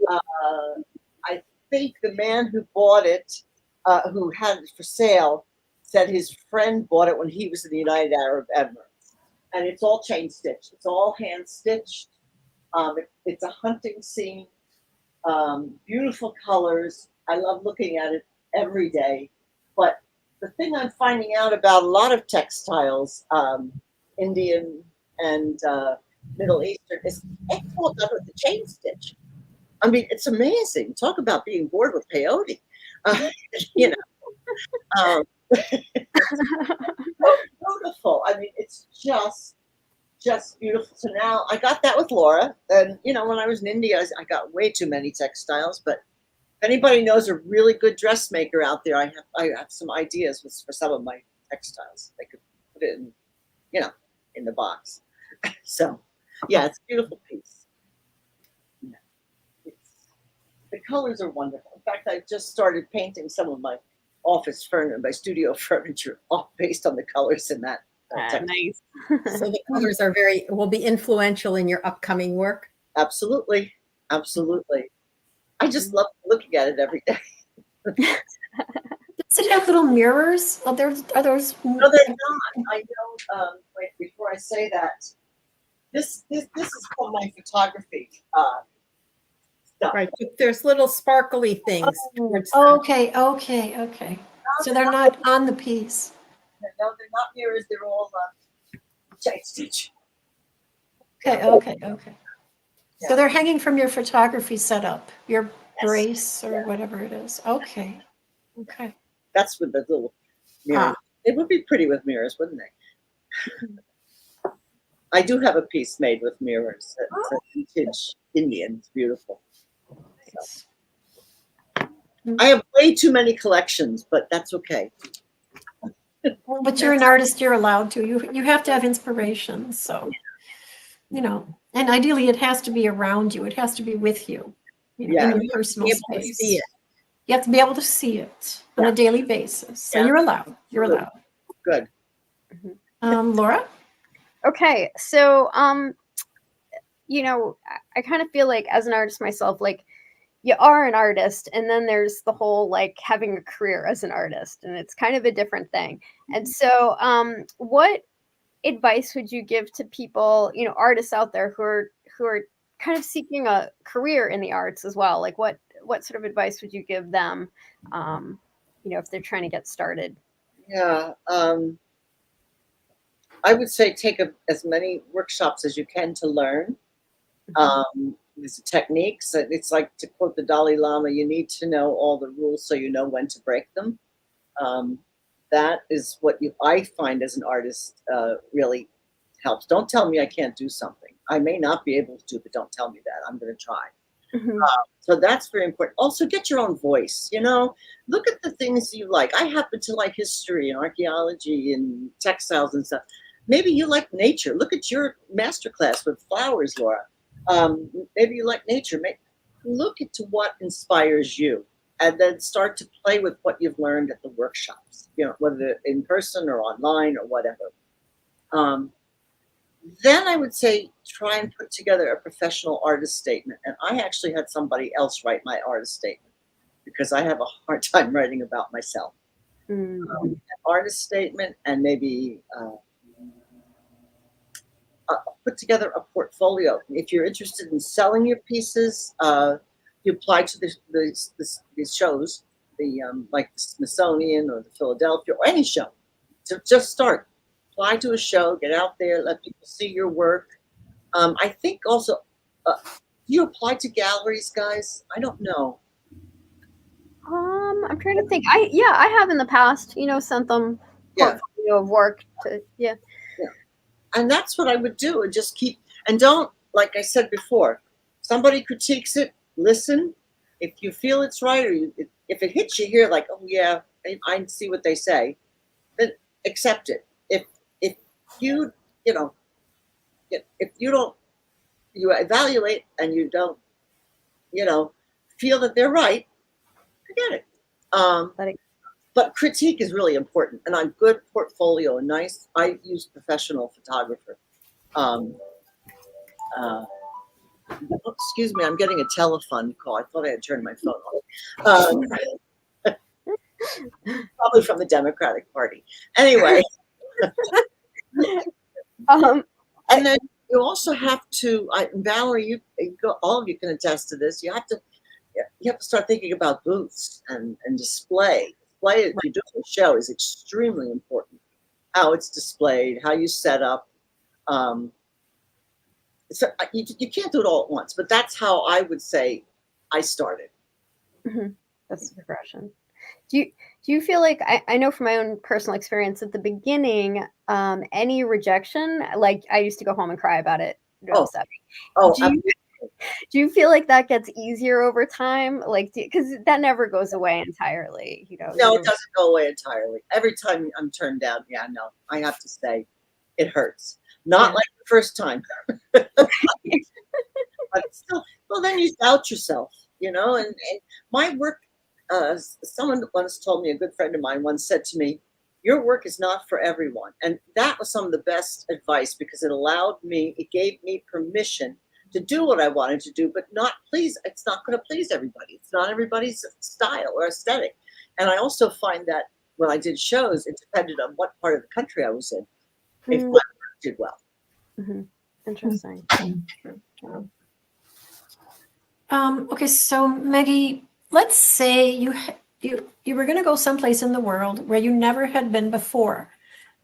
S2: I think the man who bought it, who had it for sale, said his friend bought it when he was in the United Arab Emirates, and it's all chain stitched. It's all hand stitched. It's a hunting scene, beautiful colors. I love looking at it every day. But the thing I'm finding out about a lot of textiles, Indian and Middle Eastern, is it's all done with the chain stitch. I mean, it's amazing. Talk about being bored with peyote. You know, um, so beautiful. I mean, it's just beautiful. So now I got that with Laura, and you know, when I was in India, I got way too many textiles. But if anybody knows a really good dressmaker out there, I have some ideas for some of my textiles. They could put it in, you know, in the box. So yeah, it's a beautiful piece. Yeah, the colors are wonderful. In fact, I just started painting some of my office furniture, my studio furniture, all based on the colors in that.
S4: Nice.
S3: So the colors will be influential in your upcoming work.
S2: Absolutely, absolutely. I just love looking at it every day.
S1: Does it have little mirrors? Are those?
S2: No, they're not. I know. Wait, before I say that, this is from my photography stuff.
S3: Right. But there's little sparkly things. towards the-
S1: Okay. So they're not on the piece.
S2: No, they're not mirrors. They're all tight stitch.
S1: Okay.
S2: Yeah.
S1: So they're hanging from your photography setup, your
S2: Yes.
S1: brace or
S2: Yeah.
S1: whatever it is. Okay.
S2: That's with the little mirrors. It would be pretty with mirrors, wouldn't they? I do have a piece made with mirrors. It's a vintage Indian. It's beautiful. So. I have way too many collections, but that's okay.
S1: But you're an artist, you're allowed to. You have to have inspiration. So, you know, and ideally it has to be around you. It has to be with you, you know,
S2: Yeah.
S1: in your personal
S3: Be able to
S1: space.
S3: see it.
S1: You have to be able to see it on a daily basis. So
S2: Yeah.
S1: you're allowed. You're allowed.
S2: Good.
S1: Laura?
S4: Okay, so you know, I kind of feel like as an artist myself, like you are an artist, and then there's the whole like having a career as an artist, and it's kind of a different thing. And so, what advice would you give to people, you know, artists out there who are kind of seeking a career in the arts as well? Like, what sort of advice would you give them, you know, if they're trying to get started?
S2: Yeah. I would say take as many workshops as you can to learn. These techniques. It's like, to quote the Dalai Lama, you need to know all the rules so you know when to break them. That is what I find as an artist really helps. Don't tell me I can't do something. I may not be able to do, but don't tell me that. I'm going to try. So that's very important. Also, get your own voice. You know, look at the things you like. I happen to like history and archaeology and textiles and stuff. Maybe you like nature. Look at your masterclass with flowers, Laura. Maybe you like nature. Look into what inspires you, and then start to play with what you've learned at the workshops. You know, whether in person or online or whatever. Then I would say try and put together a professional artist statement. And I actually had somebody else write my artist statement because I have a hard time writing about myself. An artist statement, and maybe put together a portfolio. If you're interested in selling your pieces, you apply to these shows, like the Smithsonian or the Philadelphia or any show. So just start. Apply to a show, get out there, let people see your work. I think also, do you apply to galleries, guys? I don't know.
S4: I'm trying to think. I have in the past, you know, sent them portfolio of work to
S2: And that's what I would do, and just keep, and don't, like I said before, somebody critiques it, listen. If you feel it's right, or if it hits you here, like, oh yeah, I see what they say, then accept it. If you, you know, if you don't, you evaluate and you don't, you know, feel that they're right, forget it. But critique is really important, and a good portfolio, I use professional photographer. Excuse me, I'm getting a telephone call. I thought I had turned my phone off. Probably from the Democratic Party. Anyway. And then you also have to, Valerie, all of you can attest to this. You have to start thinking about booths and display. Display, if you're doing a show, is extremely important. How it's displayed, how you set up. So you can't do it all at once, but that's how I would say I started.
S4: That's the progression. Do you feel like I know from my own personal experience at the beginning, any rejection, like I used to go home and cry about it.
S2: Oh,
S4: Do you feel like that gets easier over time? Like, because that never goes away entirely, you know?
S2: no, it doesn't go away entirely. Every time I'm turned down, yeah, no, I have to say it hurts. Not like the first time. But still, well, then you doubt yourself, you know, and my work, someone once told me, a good friend of mine once said to me, your work is not for everyone. And that was some of the best advice, because it gave me permission to do what I wanted to do, but it's not going to please everybody. It's not everybody's style or aesthetic. And I also find that when I did shows, it depended on what part of the country I was in, if my work did well.
S4: Interesting.
S1: Okay, so Maggie, let's say you were going to go someplace in the world where you never had been before,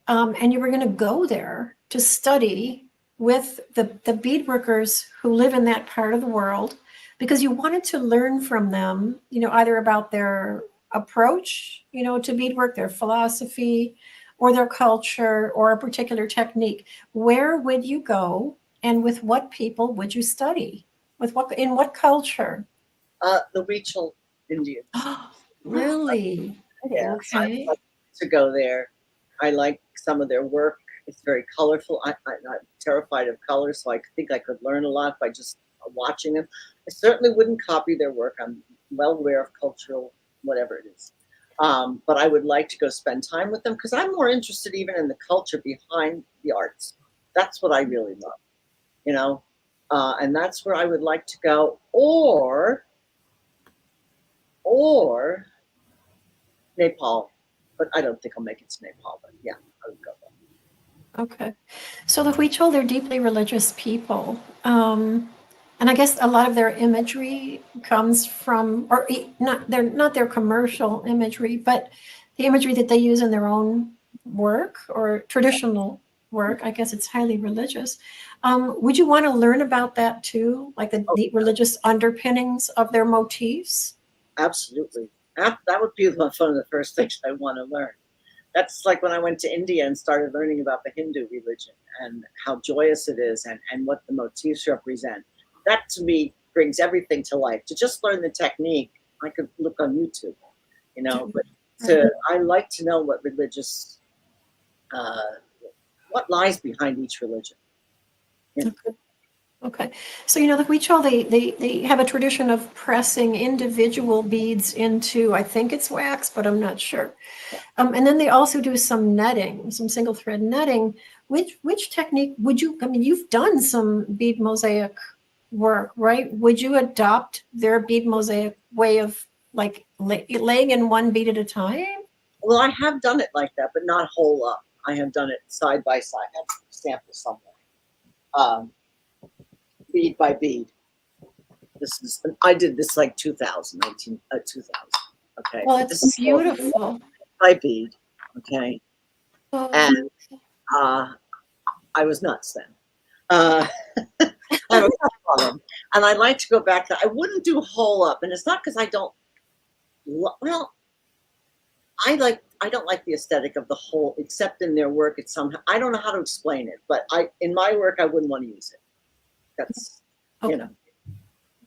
S1: and you were going to go there to study with the bead workers who live in that part of the world, because you wanted to learn from them, you know, either about their approach, you know, to beadwork, their philosophy, or their culture, or a particular technique. Where would you go, and with what people would you study? In what culture?
S2: The Rachel Indians.
S1: Really?
S2: Yeah,
S1: Okay.
S2: I'd like to go there. I like some of their work. It's very colorful. I'm terrified of color, so I think I could learn a lot by just watching them. I certainly wouldn't copy their work. I'm well aware of cultural, whatever it is. But I would like to go spend time with them, because I'm more interested even in the culture behind the arts. That's what I really love, you know? And that's where I would like to go, or Nepal. But I don't think I'll make it to Nepal, but yeah, I would go there.
S1: Okay. So the Huichol, they're deeply religious people. And I guess a lot of their imagery comes from, they're not their commercial imagery, but the imagery that they use in their own work or traditional work. I guess it's highly religious. Would you want to learn about that too? Like the religious underpinnings of their motifs?
S2: Absolutely. That would be one of the first things I want to learn. That's like when I went to India and started learning about the Hindu religion and how joyous it is, and what the motifs represent. That to me brings everything to life. To just learn the technique, I could look on YouTube, you know, but I like to know what religious, what lies behind each religion. You know?
S1: Okay. So, you know, the Huichol, they have a tradition of pressing individual beads into, I think it's wax, but I'm not sure. And then they also do some netting, some single thread netting. Which technique would you, I mean, you've done some bead mosaic work, right? Would you adopt their bead mosaic way of like laying in one bead at a time?
S2: Well, I have done it like that, but not whole up. I have done it side by side. I have samples somewhere. Bead by bead. I did this like 2000. Okay.
S1: Well, it's beautiful.
S2: By bead. Okay.
S1: Oh.
S2: And I was nuts then. I have a couple of them. And I like to go back to, I wouldn't do whole up. And it's not because I don't, well, I don't like the aesthetic of the whole, except in their work. It's somehow, I don't know how to explain it, but in my work, I wouldn't want to use it. That's, you know,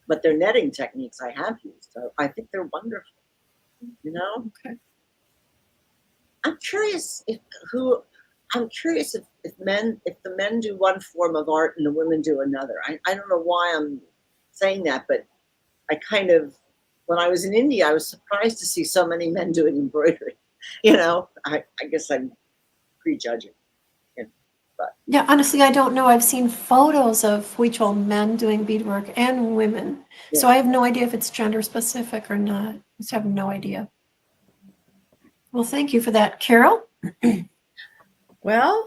S2: but their netting techniques I have used. So I think they're wonderful, you know?
S1: Okay.
S2: I'm curious if the men do one form of art and the women do another. I don't know why I'm saying that, but I kind of, when I was in India, I was surprised to see so many men doing embroidery. You know, I guess I'm prejudging. But
S1: yeah, honestly, I don't know. I've seen photos of Huichol men doing beadwork and women.
S2: Yeah.
S1: So I have no idea if it's gender specific or not. I just have no idea. Well, thank you for that. Carole?
S3: Well,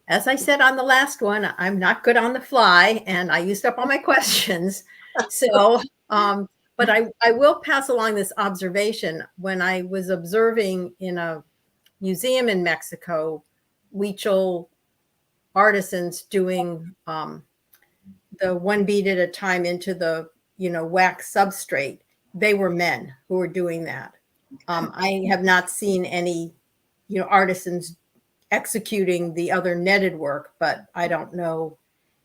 S3: as I said on the last one, I'm not good on the fly, and I used up all my questions. So, but I will pass along this observation. When I was observing in a museum in Mexico, Huichol artisans doing the one bead at a time into the wax substrate, they were men who were doing that. I have not seen any, artisans executing the other netted work, but I don't know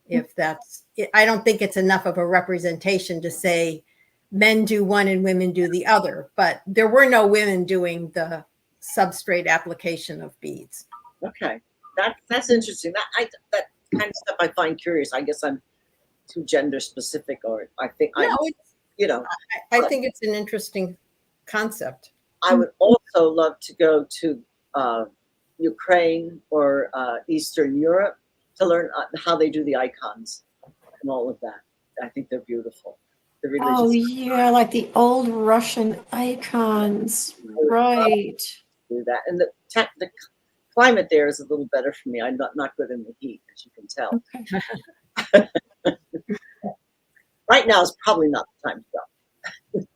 S3: if I don't think it's enough of a representation to say men do one and women do the other, but there were no women doing the substrate application of beads.
S2: Okay, that's interesting. That kind of stuff I find curious. I guess I'm too gender specific, or I think
S3: No, I think it's an interesting concept.
S2: I would also love to go to Ukraine or Eastern Europe to learn how they do the icons and all of that. I think they're beautiful. The religious.
S1: Oh yeah, like the old Russian icons, right?
S2: Do that, and the climate there is a little better for me. I'm not good in the heat, as you can tell.
S1: Okay.
S2: Right now is probably not the time to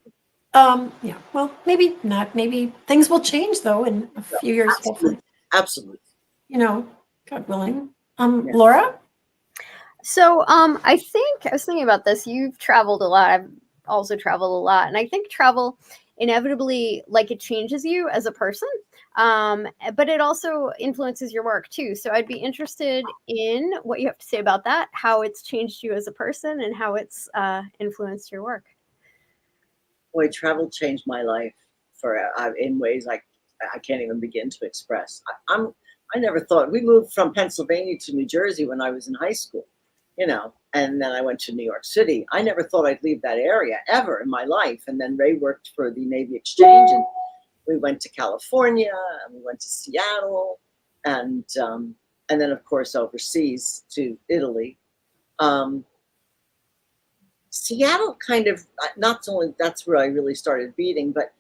S2: go.
S1: Yeah, well, maybe not. Maybe things will change though in a few years, hopefully.
S2: Absolutely.
S1: God willing.
S2: Yeah.
S1: Laura?
S4: So I was thinking about this. You've traveled a lot. I've also traveled a lot. And I think travel inevitably, like, it changes you as a person. But it also influences your work too. So I'd be interested in what you have to say about that, how it's changed you as a person and how it's influenced your work.
S2: Boy, travel changed my life in ways I can't even begin to express. I never thought. We moved from Pennsylvania to New Jersey when I was in high school, and then I went to New York City. I never thought I'd leave that area ever in my life. And then Ray worked for the Navy Exchange, and we went to California, and we went to Seattle, and then of course overseas to Italy. Seattle kind of, not only that's where I really started beading, but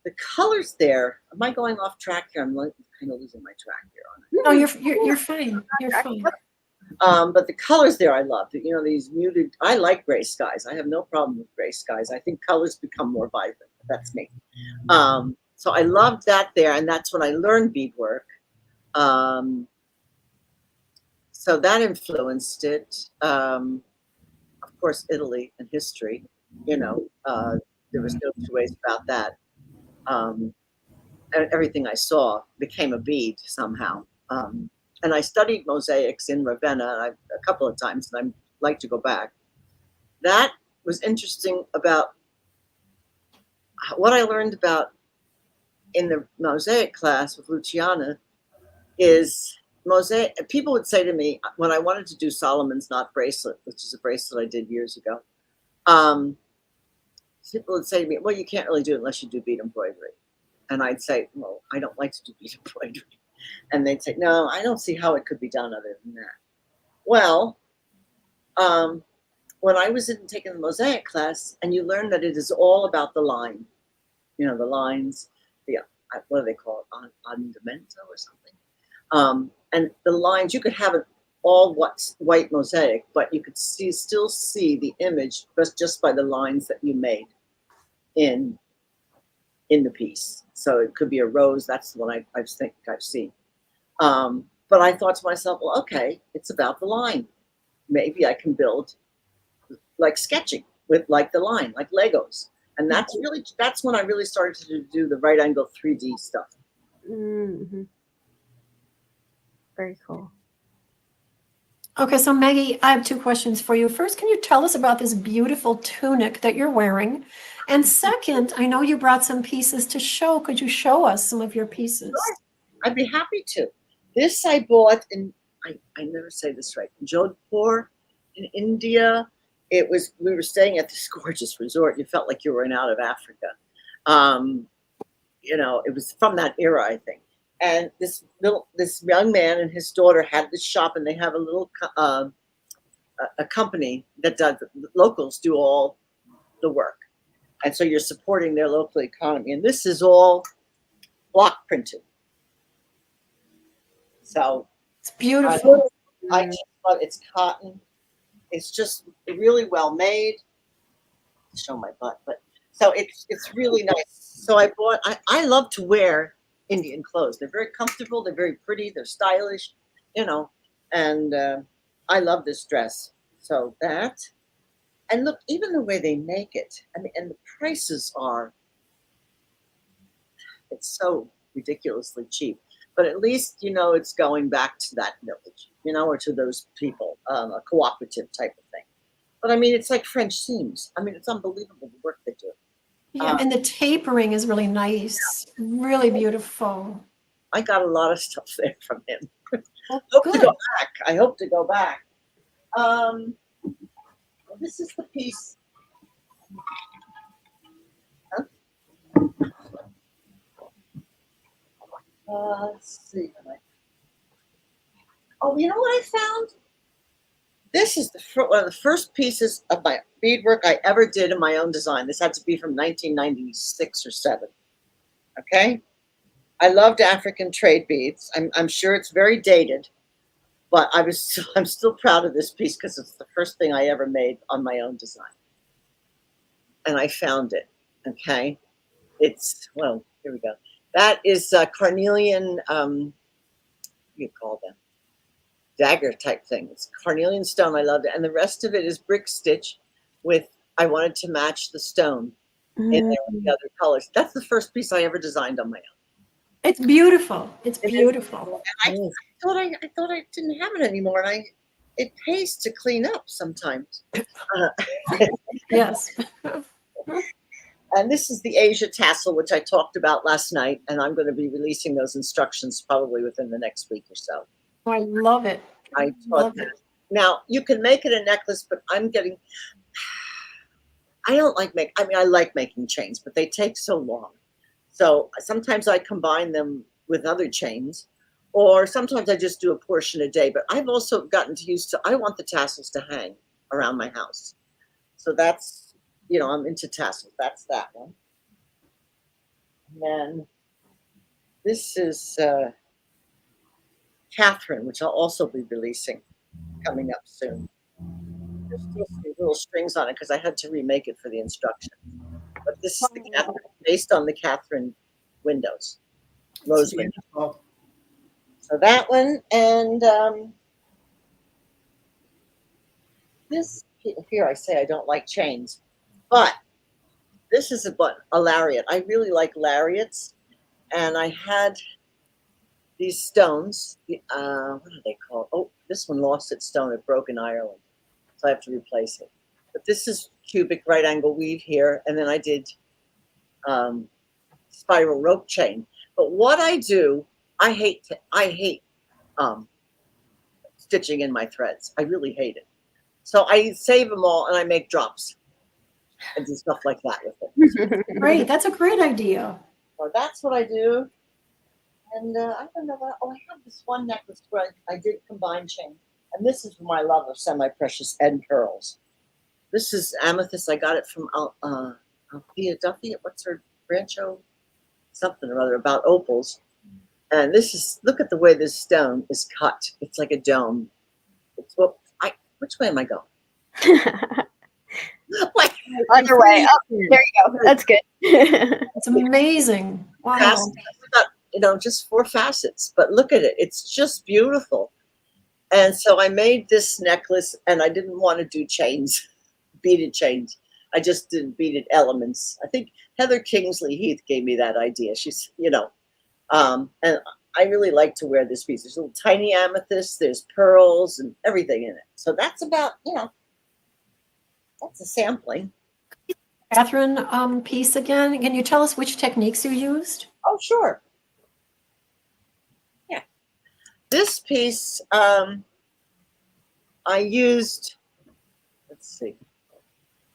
S2: the colors there. Am I going off track here? I'm kind of losing my track here on it.
S1: No, you're fine. You're fine.
S2: But the colors there I love. These muted. I like gray skies. I have no problem with gray skies. I think colors become more vibrant. That's me. So I loved that there, and that's when I learned beadwork. So that influenced it. Of course, Italy and history. There was no two ways about that. And everything I saw became a bead somehow. And I studied mosaics in Ravenna a couple of times, and I'd like to go back. That was interesting about what I learned about in the mosaic class with Luciana is mosaic. People would say to me when I wanted to do Solomon's Knot bracelet, which is a bracelet I did years ago, people would say to me, well, you can't really do it unless you do bead embroidery. And I'd say, well, I don't like to do bead embroidery. And they'd say, no, I don't see how it could be done other than that. Well, when I was taking the mosaic class, and you learn that it is all about the line, the lines, what do they call it, andamento or something. And the lines, you could have it all white mosaic, but you could still see the image just by the lines that you made in the piece. So it could be a rose. That's the one I think I've seen. But I thought to myself, well, okay, it's about the line. Maybe I can build like sketching with like the line, like Legos. And that's when I really started to do the right angle 3D stuff.
S4: Mm-hmm. Very cool.
S1: Okay, so Maggie, I have two questions for you. First, can you tell us about this beautiful tunic that you're wearing? And second, I know you brought some pieces to show. Could you show us some of your pieces?
S2: Sure. I'd be happy to. This I bought in, I never say this right, Jodhpur in India. We were staying at this gorgeous resort. You felt like you were out of Africa. It was from that era, I think. And this young man and his daughter had this shop, and they have a little a company that does, locals do all the work. And so you're supporting their local economy. And this is all block printed. So
S1: it's beautiful.
S2: I just love it's cotton. It's just really well made. Show my butt, but so it's really nice. So I love to wear Indian clothes. They're very comfortable. They're very pretty. They're stylish, and I love this dress. So that, And look, even the way they make it, I mean, and the prices are, it's so ridiculously cheap. But at least, it's going back to that village, or to those people, a cooperative type of thing. But I mean, it's like French seams. I mean, it's unbelievable the work they do.
S1: Yeah, and the tapering is really nice, really beautiful.
S2: I got a lot of stuff there from him.
S1: Oh,
S2: Hope to
S1: good.
S2: go back. I hope to go back. This is the piece. Huh? Let's see. Oh, you know what I found? This is one of the first pieces of my beadwork I ever did in my own design. This had to be from 1996 or 7. Okay? I loved African trade beads. I'm sure it's very dated, but I'm still proud of this piece because it's the first thing I ever made on my own design. And I found it. Okay? Here we go. That is carnelian, what do you call them? Dagger type thing. It's carnelian stone. I loved it. And the rest of it is brick stitch I wanted to match the stone in there with the other colors. That's the first piece I ever designed on my own.
S1: It's beautiful. It's beautiful.
S2: And I thought I didn't have it anymore. And it pays to clean up sometimes.
S1: Yes.
S2: And this is the Asia tassel, which I talked about last night. And I'm going to be releasing those instructions probably within the next week or so.
S1: Oh, I love it.
S2: I love it. Now, you can make it a necklace, but I like making chains, but they take so long. So sometimes I combine them with other chains, or sometimes I just do a portion a day. But I've also gotten I want the tassels to hang around my house. So that's, I'm into tassels. That's that one. And then this is Catherine, which I'll also be releasing coming up soon. There's still some little strings on it because I had to remake it for the instructions. But this is the Catherine, based on the Catherine windows, rose windows. So that one, and this here I say I don't like chains, but this is a lariat. I really like lariats, and I had these stones. What are they called? Oh, this one lost its stone. It broke in Ireland, so I have to replace it. But this is cubic right angle weave here, and then I did spiral rope chain. But what I do, I hate stitching in my threads. I really hate it. So I save them all and I make drops and do stuff like that with it.
S1: Great. That's a great idea.
S2: So that's what I do. And I don't know what. Oh, I have this one necklace where I did combine chain, and this is for my love of semi-precious end pearls. This is amethyst. I got it from Althea Duffy. What's her Rancho? Something or other about opals. And this is, look at the way this stone is cut. It's like a dome. Which way am I going?
S4: Other way. Oh, there you go. That's good.
S1: It's amazing. Wow.
S2: Just 4 facets, but look at it. It's just beautiful. And so I made this necklace, and I didn't want to do chains, beaded chains. I just did beaded elements. I think Heather Kingsley Heath gave me that idea. She's, and I really like to wear this piece. There's little tiny amethyst, there's pearls and everything in it. So that's about, that's a sampling.
S1: Catherine piece again. Can you tell us which techniques you used?
S2: Oh, sure. Yeah. This piece, I used, let's see.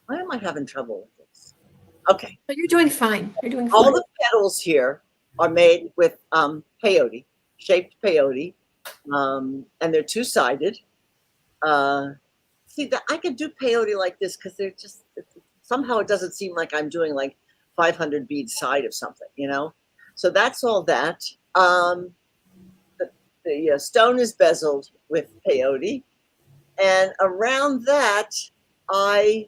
S2: Why am I having trouble with this? Okay.
S1: But you're doing fine. You're doing fine.
S2: All the petals here are made with peyote, shaped peyote, and they're 2-sided. See, I could do peyote like this because they're just, somehow it doesn't seem like I'm doing like 500 bead side of something, So that's all that. The stone is bezeled with peyote, and around that, I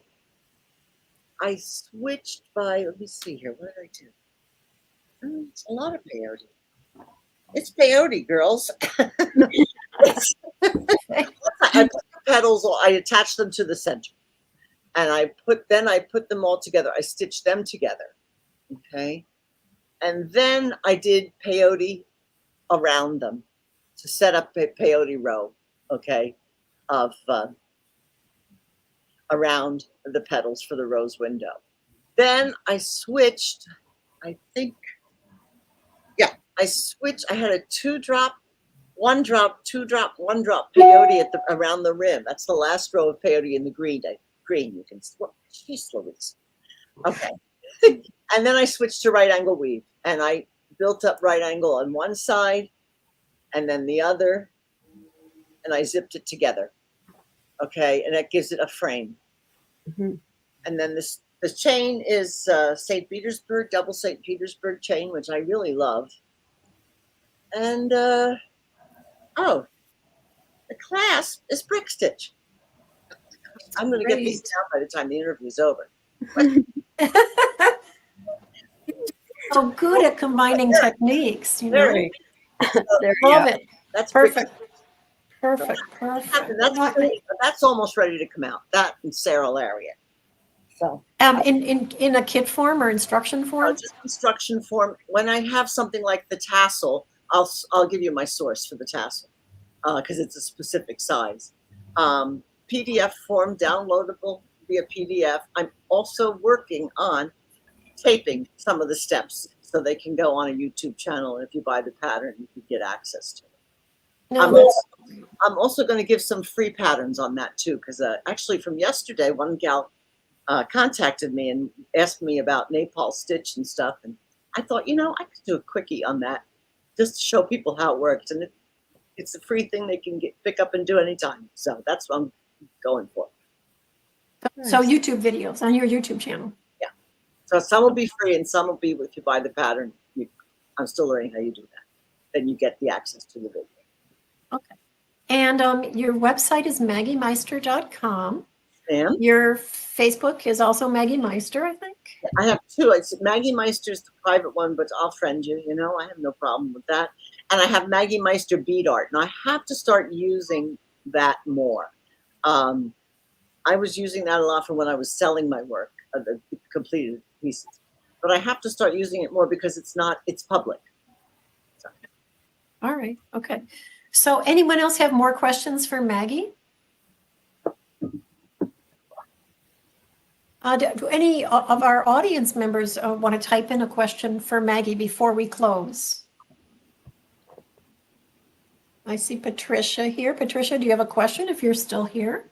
S2: switched by, let me see here, what did I do? It's a lot of peyote. It's peyote, girls. I put the petals, I attach them to the center. and I put them all together. I stitched them together. Okay. And then I did peyote around them to set up a peyote row. Okay. Of, around the petals for the rose window. Then I switched, I think, yeah, I switched. I had a 2-drop, 1-drop, 2-drop, 1-drop peyote around the rim. That's the last row of peyote in the green. You can, geez, Louise. Okay. And then I switched to right angle weave, and I built up right angle on one side and then the other, and I zipped it together. Okay. And that gives it a frame.
S3: Mm-hmm.
S2: And then the chain is St. Petersburg, double St. Petersburg chain, which I really love. And, the clasp is brick stitch. I'm going to get these down by the time the interview is over.
S1: So good at combining techniques. You know?
S2: Very.
S1: Love it.
S2: That's
S1: Perfect.
S2: brick.
S1: Perfect.
S2: That's almost ready to come out. That and Sarah Lariat. So
S1: in a kit form or instruction form?
S2: just instruction form. When I have something like the tassel, I'll give you my source for the tassel because it's a specific size. PDF form, downloadable via PDF. I'm also working on taping some of the steps so they can go on a YouTube channel. And if you buy the pattern, you can get access to it.
S1: No,
S2: I'm also going to give some free patterns on that too, because actually from yesterday, one gal contacted me and asked me about Nepal stitch and stuff, and I thought, I could do a quickie on that just to show people how it works, and it's a free thing they can pick up and do anytime. So that's what I'm going for.
S1: So YouTube videos on your YouTube channel.
S2: Yeah. So some will be free and some will be if you buy the pattern. I'm still learning how you do that. Then you get the access to the video.
S1: Okay. And your website is maggiemeister.com.
S2: And
S1: your Facebook is also Maggie Meister, I think.
S2: I have two. It's Maggie Meister's the private one, but I'll friend you. I have no problem with that. And I have Maggie Meister bead art, and I have to start using that more. I was using that a lot for when I was selling my work, the completed pieces. But I have to start using it more because it's public. So.
S1: All right. Okay. So anyone else have more questions for Maggie? Do any of our audience members want to type in a question for Maggie before we close? I see Patricia here. Patricia, do you have a question if you're still here?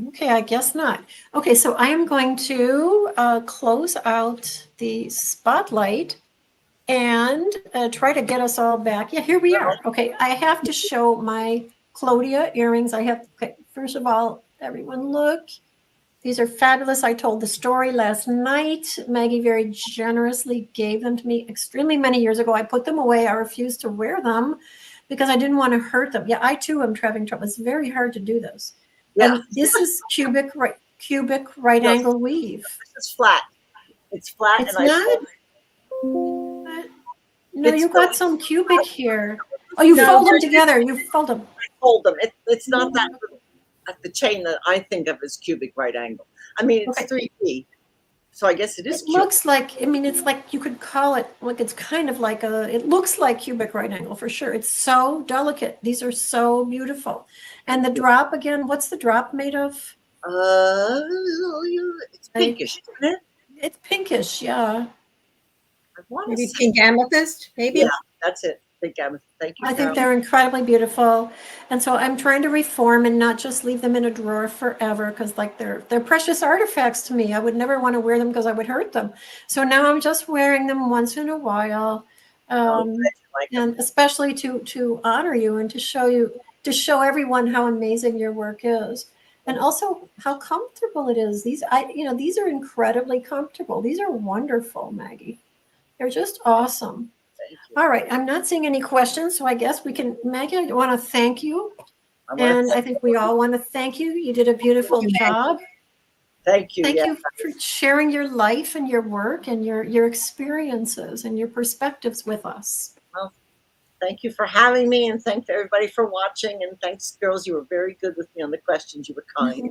S1: Okay, I guess not. Okay, so I am going to close out the spotlight and try to get us all back. Yeah, here we are. Okay, I have to show my Clodia earrings. First of all, everyone look. These are fabulous. I told the story last night. Maggie very generously gave them to me extremely many years ago. I put them away. I refused to wear them because I didn't want to hurt them. Yeah, I too am having trouble. It's very hard to do this. Yeah. And this is cubic right angle weave.
S2: It's flat. It's flat.
S1: It's not. No, you got some cubic here. Oh, you fold them together. You fold them.
S2: I fold them. It's not that the chain that I think of as cubic right angle. I mean, it's 3D. So I guess it is cubic.
S1: Looks like, it's like you could call it, like it's kind of like it looks like cubic right angle for sure. It's so delicate. These are so beautiful. And the drop again, what's the drop made of?
S2: It's pinkish, isn't it?
S1: It's pinkish, yeah.
S3: Maybe pink amethyst, maybe?
S2: Yeah, that's it. Pink amethyst. Thank you.
S1: I think they're incredibly beautiful. And so I'm trying to reform and not just leave them in a drawer forever because they're precious artifacts to me. I would never want to wear them because I would hurt them. So now I'm just wearing them once in a while. And especially to honor you and to show everyone how amazing your work is. And also how comfortable it is. These are incredibly comfortable. These are wonderful, Maggie. They're just awesome. All right. I'm not seeing any questions, so I guess we can, Maggie, I want to thank you. And I think we all want to thank you. You did a beautiful job.
S2: Thank you.
S1: Thank you for sharing your life and your work and your experiences and your perspectives with us.
S2: Well, thank you for having me, and thanks everybody for watching. And thanks, girls, you were very good with me on the questions. You were kind.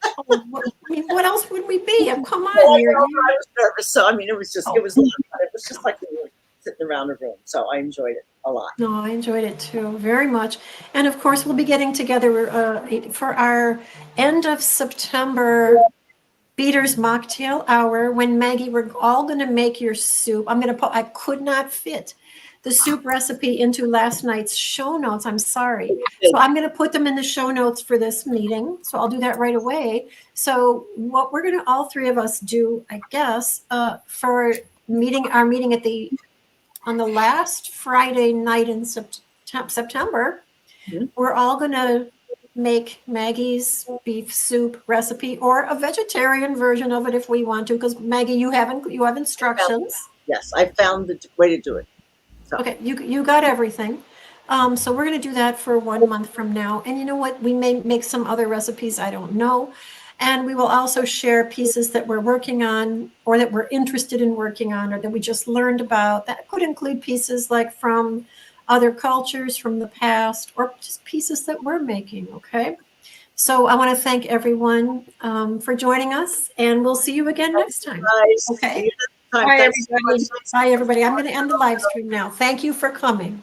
S1: Oh, I mean, what else would we be? Come
S2: Well,
S1: on,
S2: I was nervous, so I mean, it was a lot of fun. It was just like we were sitting around a room, so I enjoyed it a lot.
S1: No, I enjoyed it too, very much. And of course, we'll be getting together for our end of September Beater's Mocktail Hour when, Maggie, we're all going to make your soup. I could not fit the soup recipe into last night's show notes. I'm sorry. So I'm going to put them in the show notes for this meeting. So I'll do that right away. So what we're going to, all three of us, do, I guess, for our meeting on the last Friday night in September, we're all going to make Maggie's beef soup recipe, or a vegetarian version of it if we want to, because Maggie, you have instructions.
S2: Yes, I found the way to do it. So.
S1: Okay, you got everything. So we're going to do that for 1 month from now. And you know what? We may make some other recipes. I don't know. And we will also share pieces that we're working on, or that we're interested in working on, or that we just learned about. That could include pieces like from other cultures from the past, or just pieces that we're making. Okay. So I want to thank everyone for joining us, and we'll see you again next time.
S2: Nice.
S1: Okay.
S3: Bye, everybody.
S1: Bye, everybody. I'm going to end the live stream now. Thank you for coming.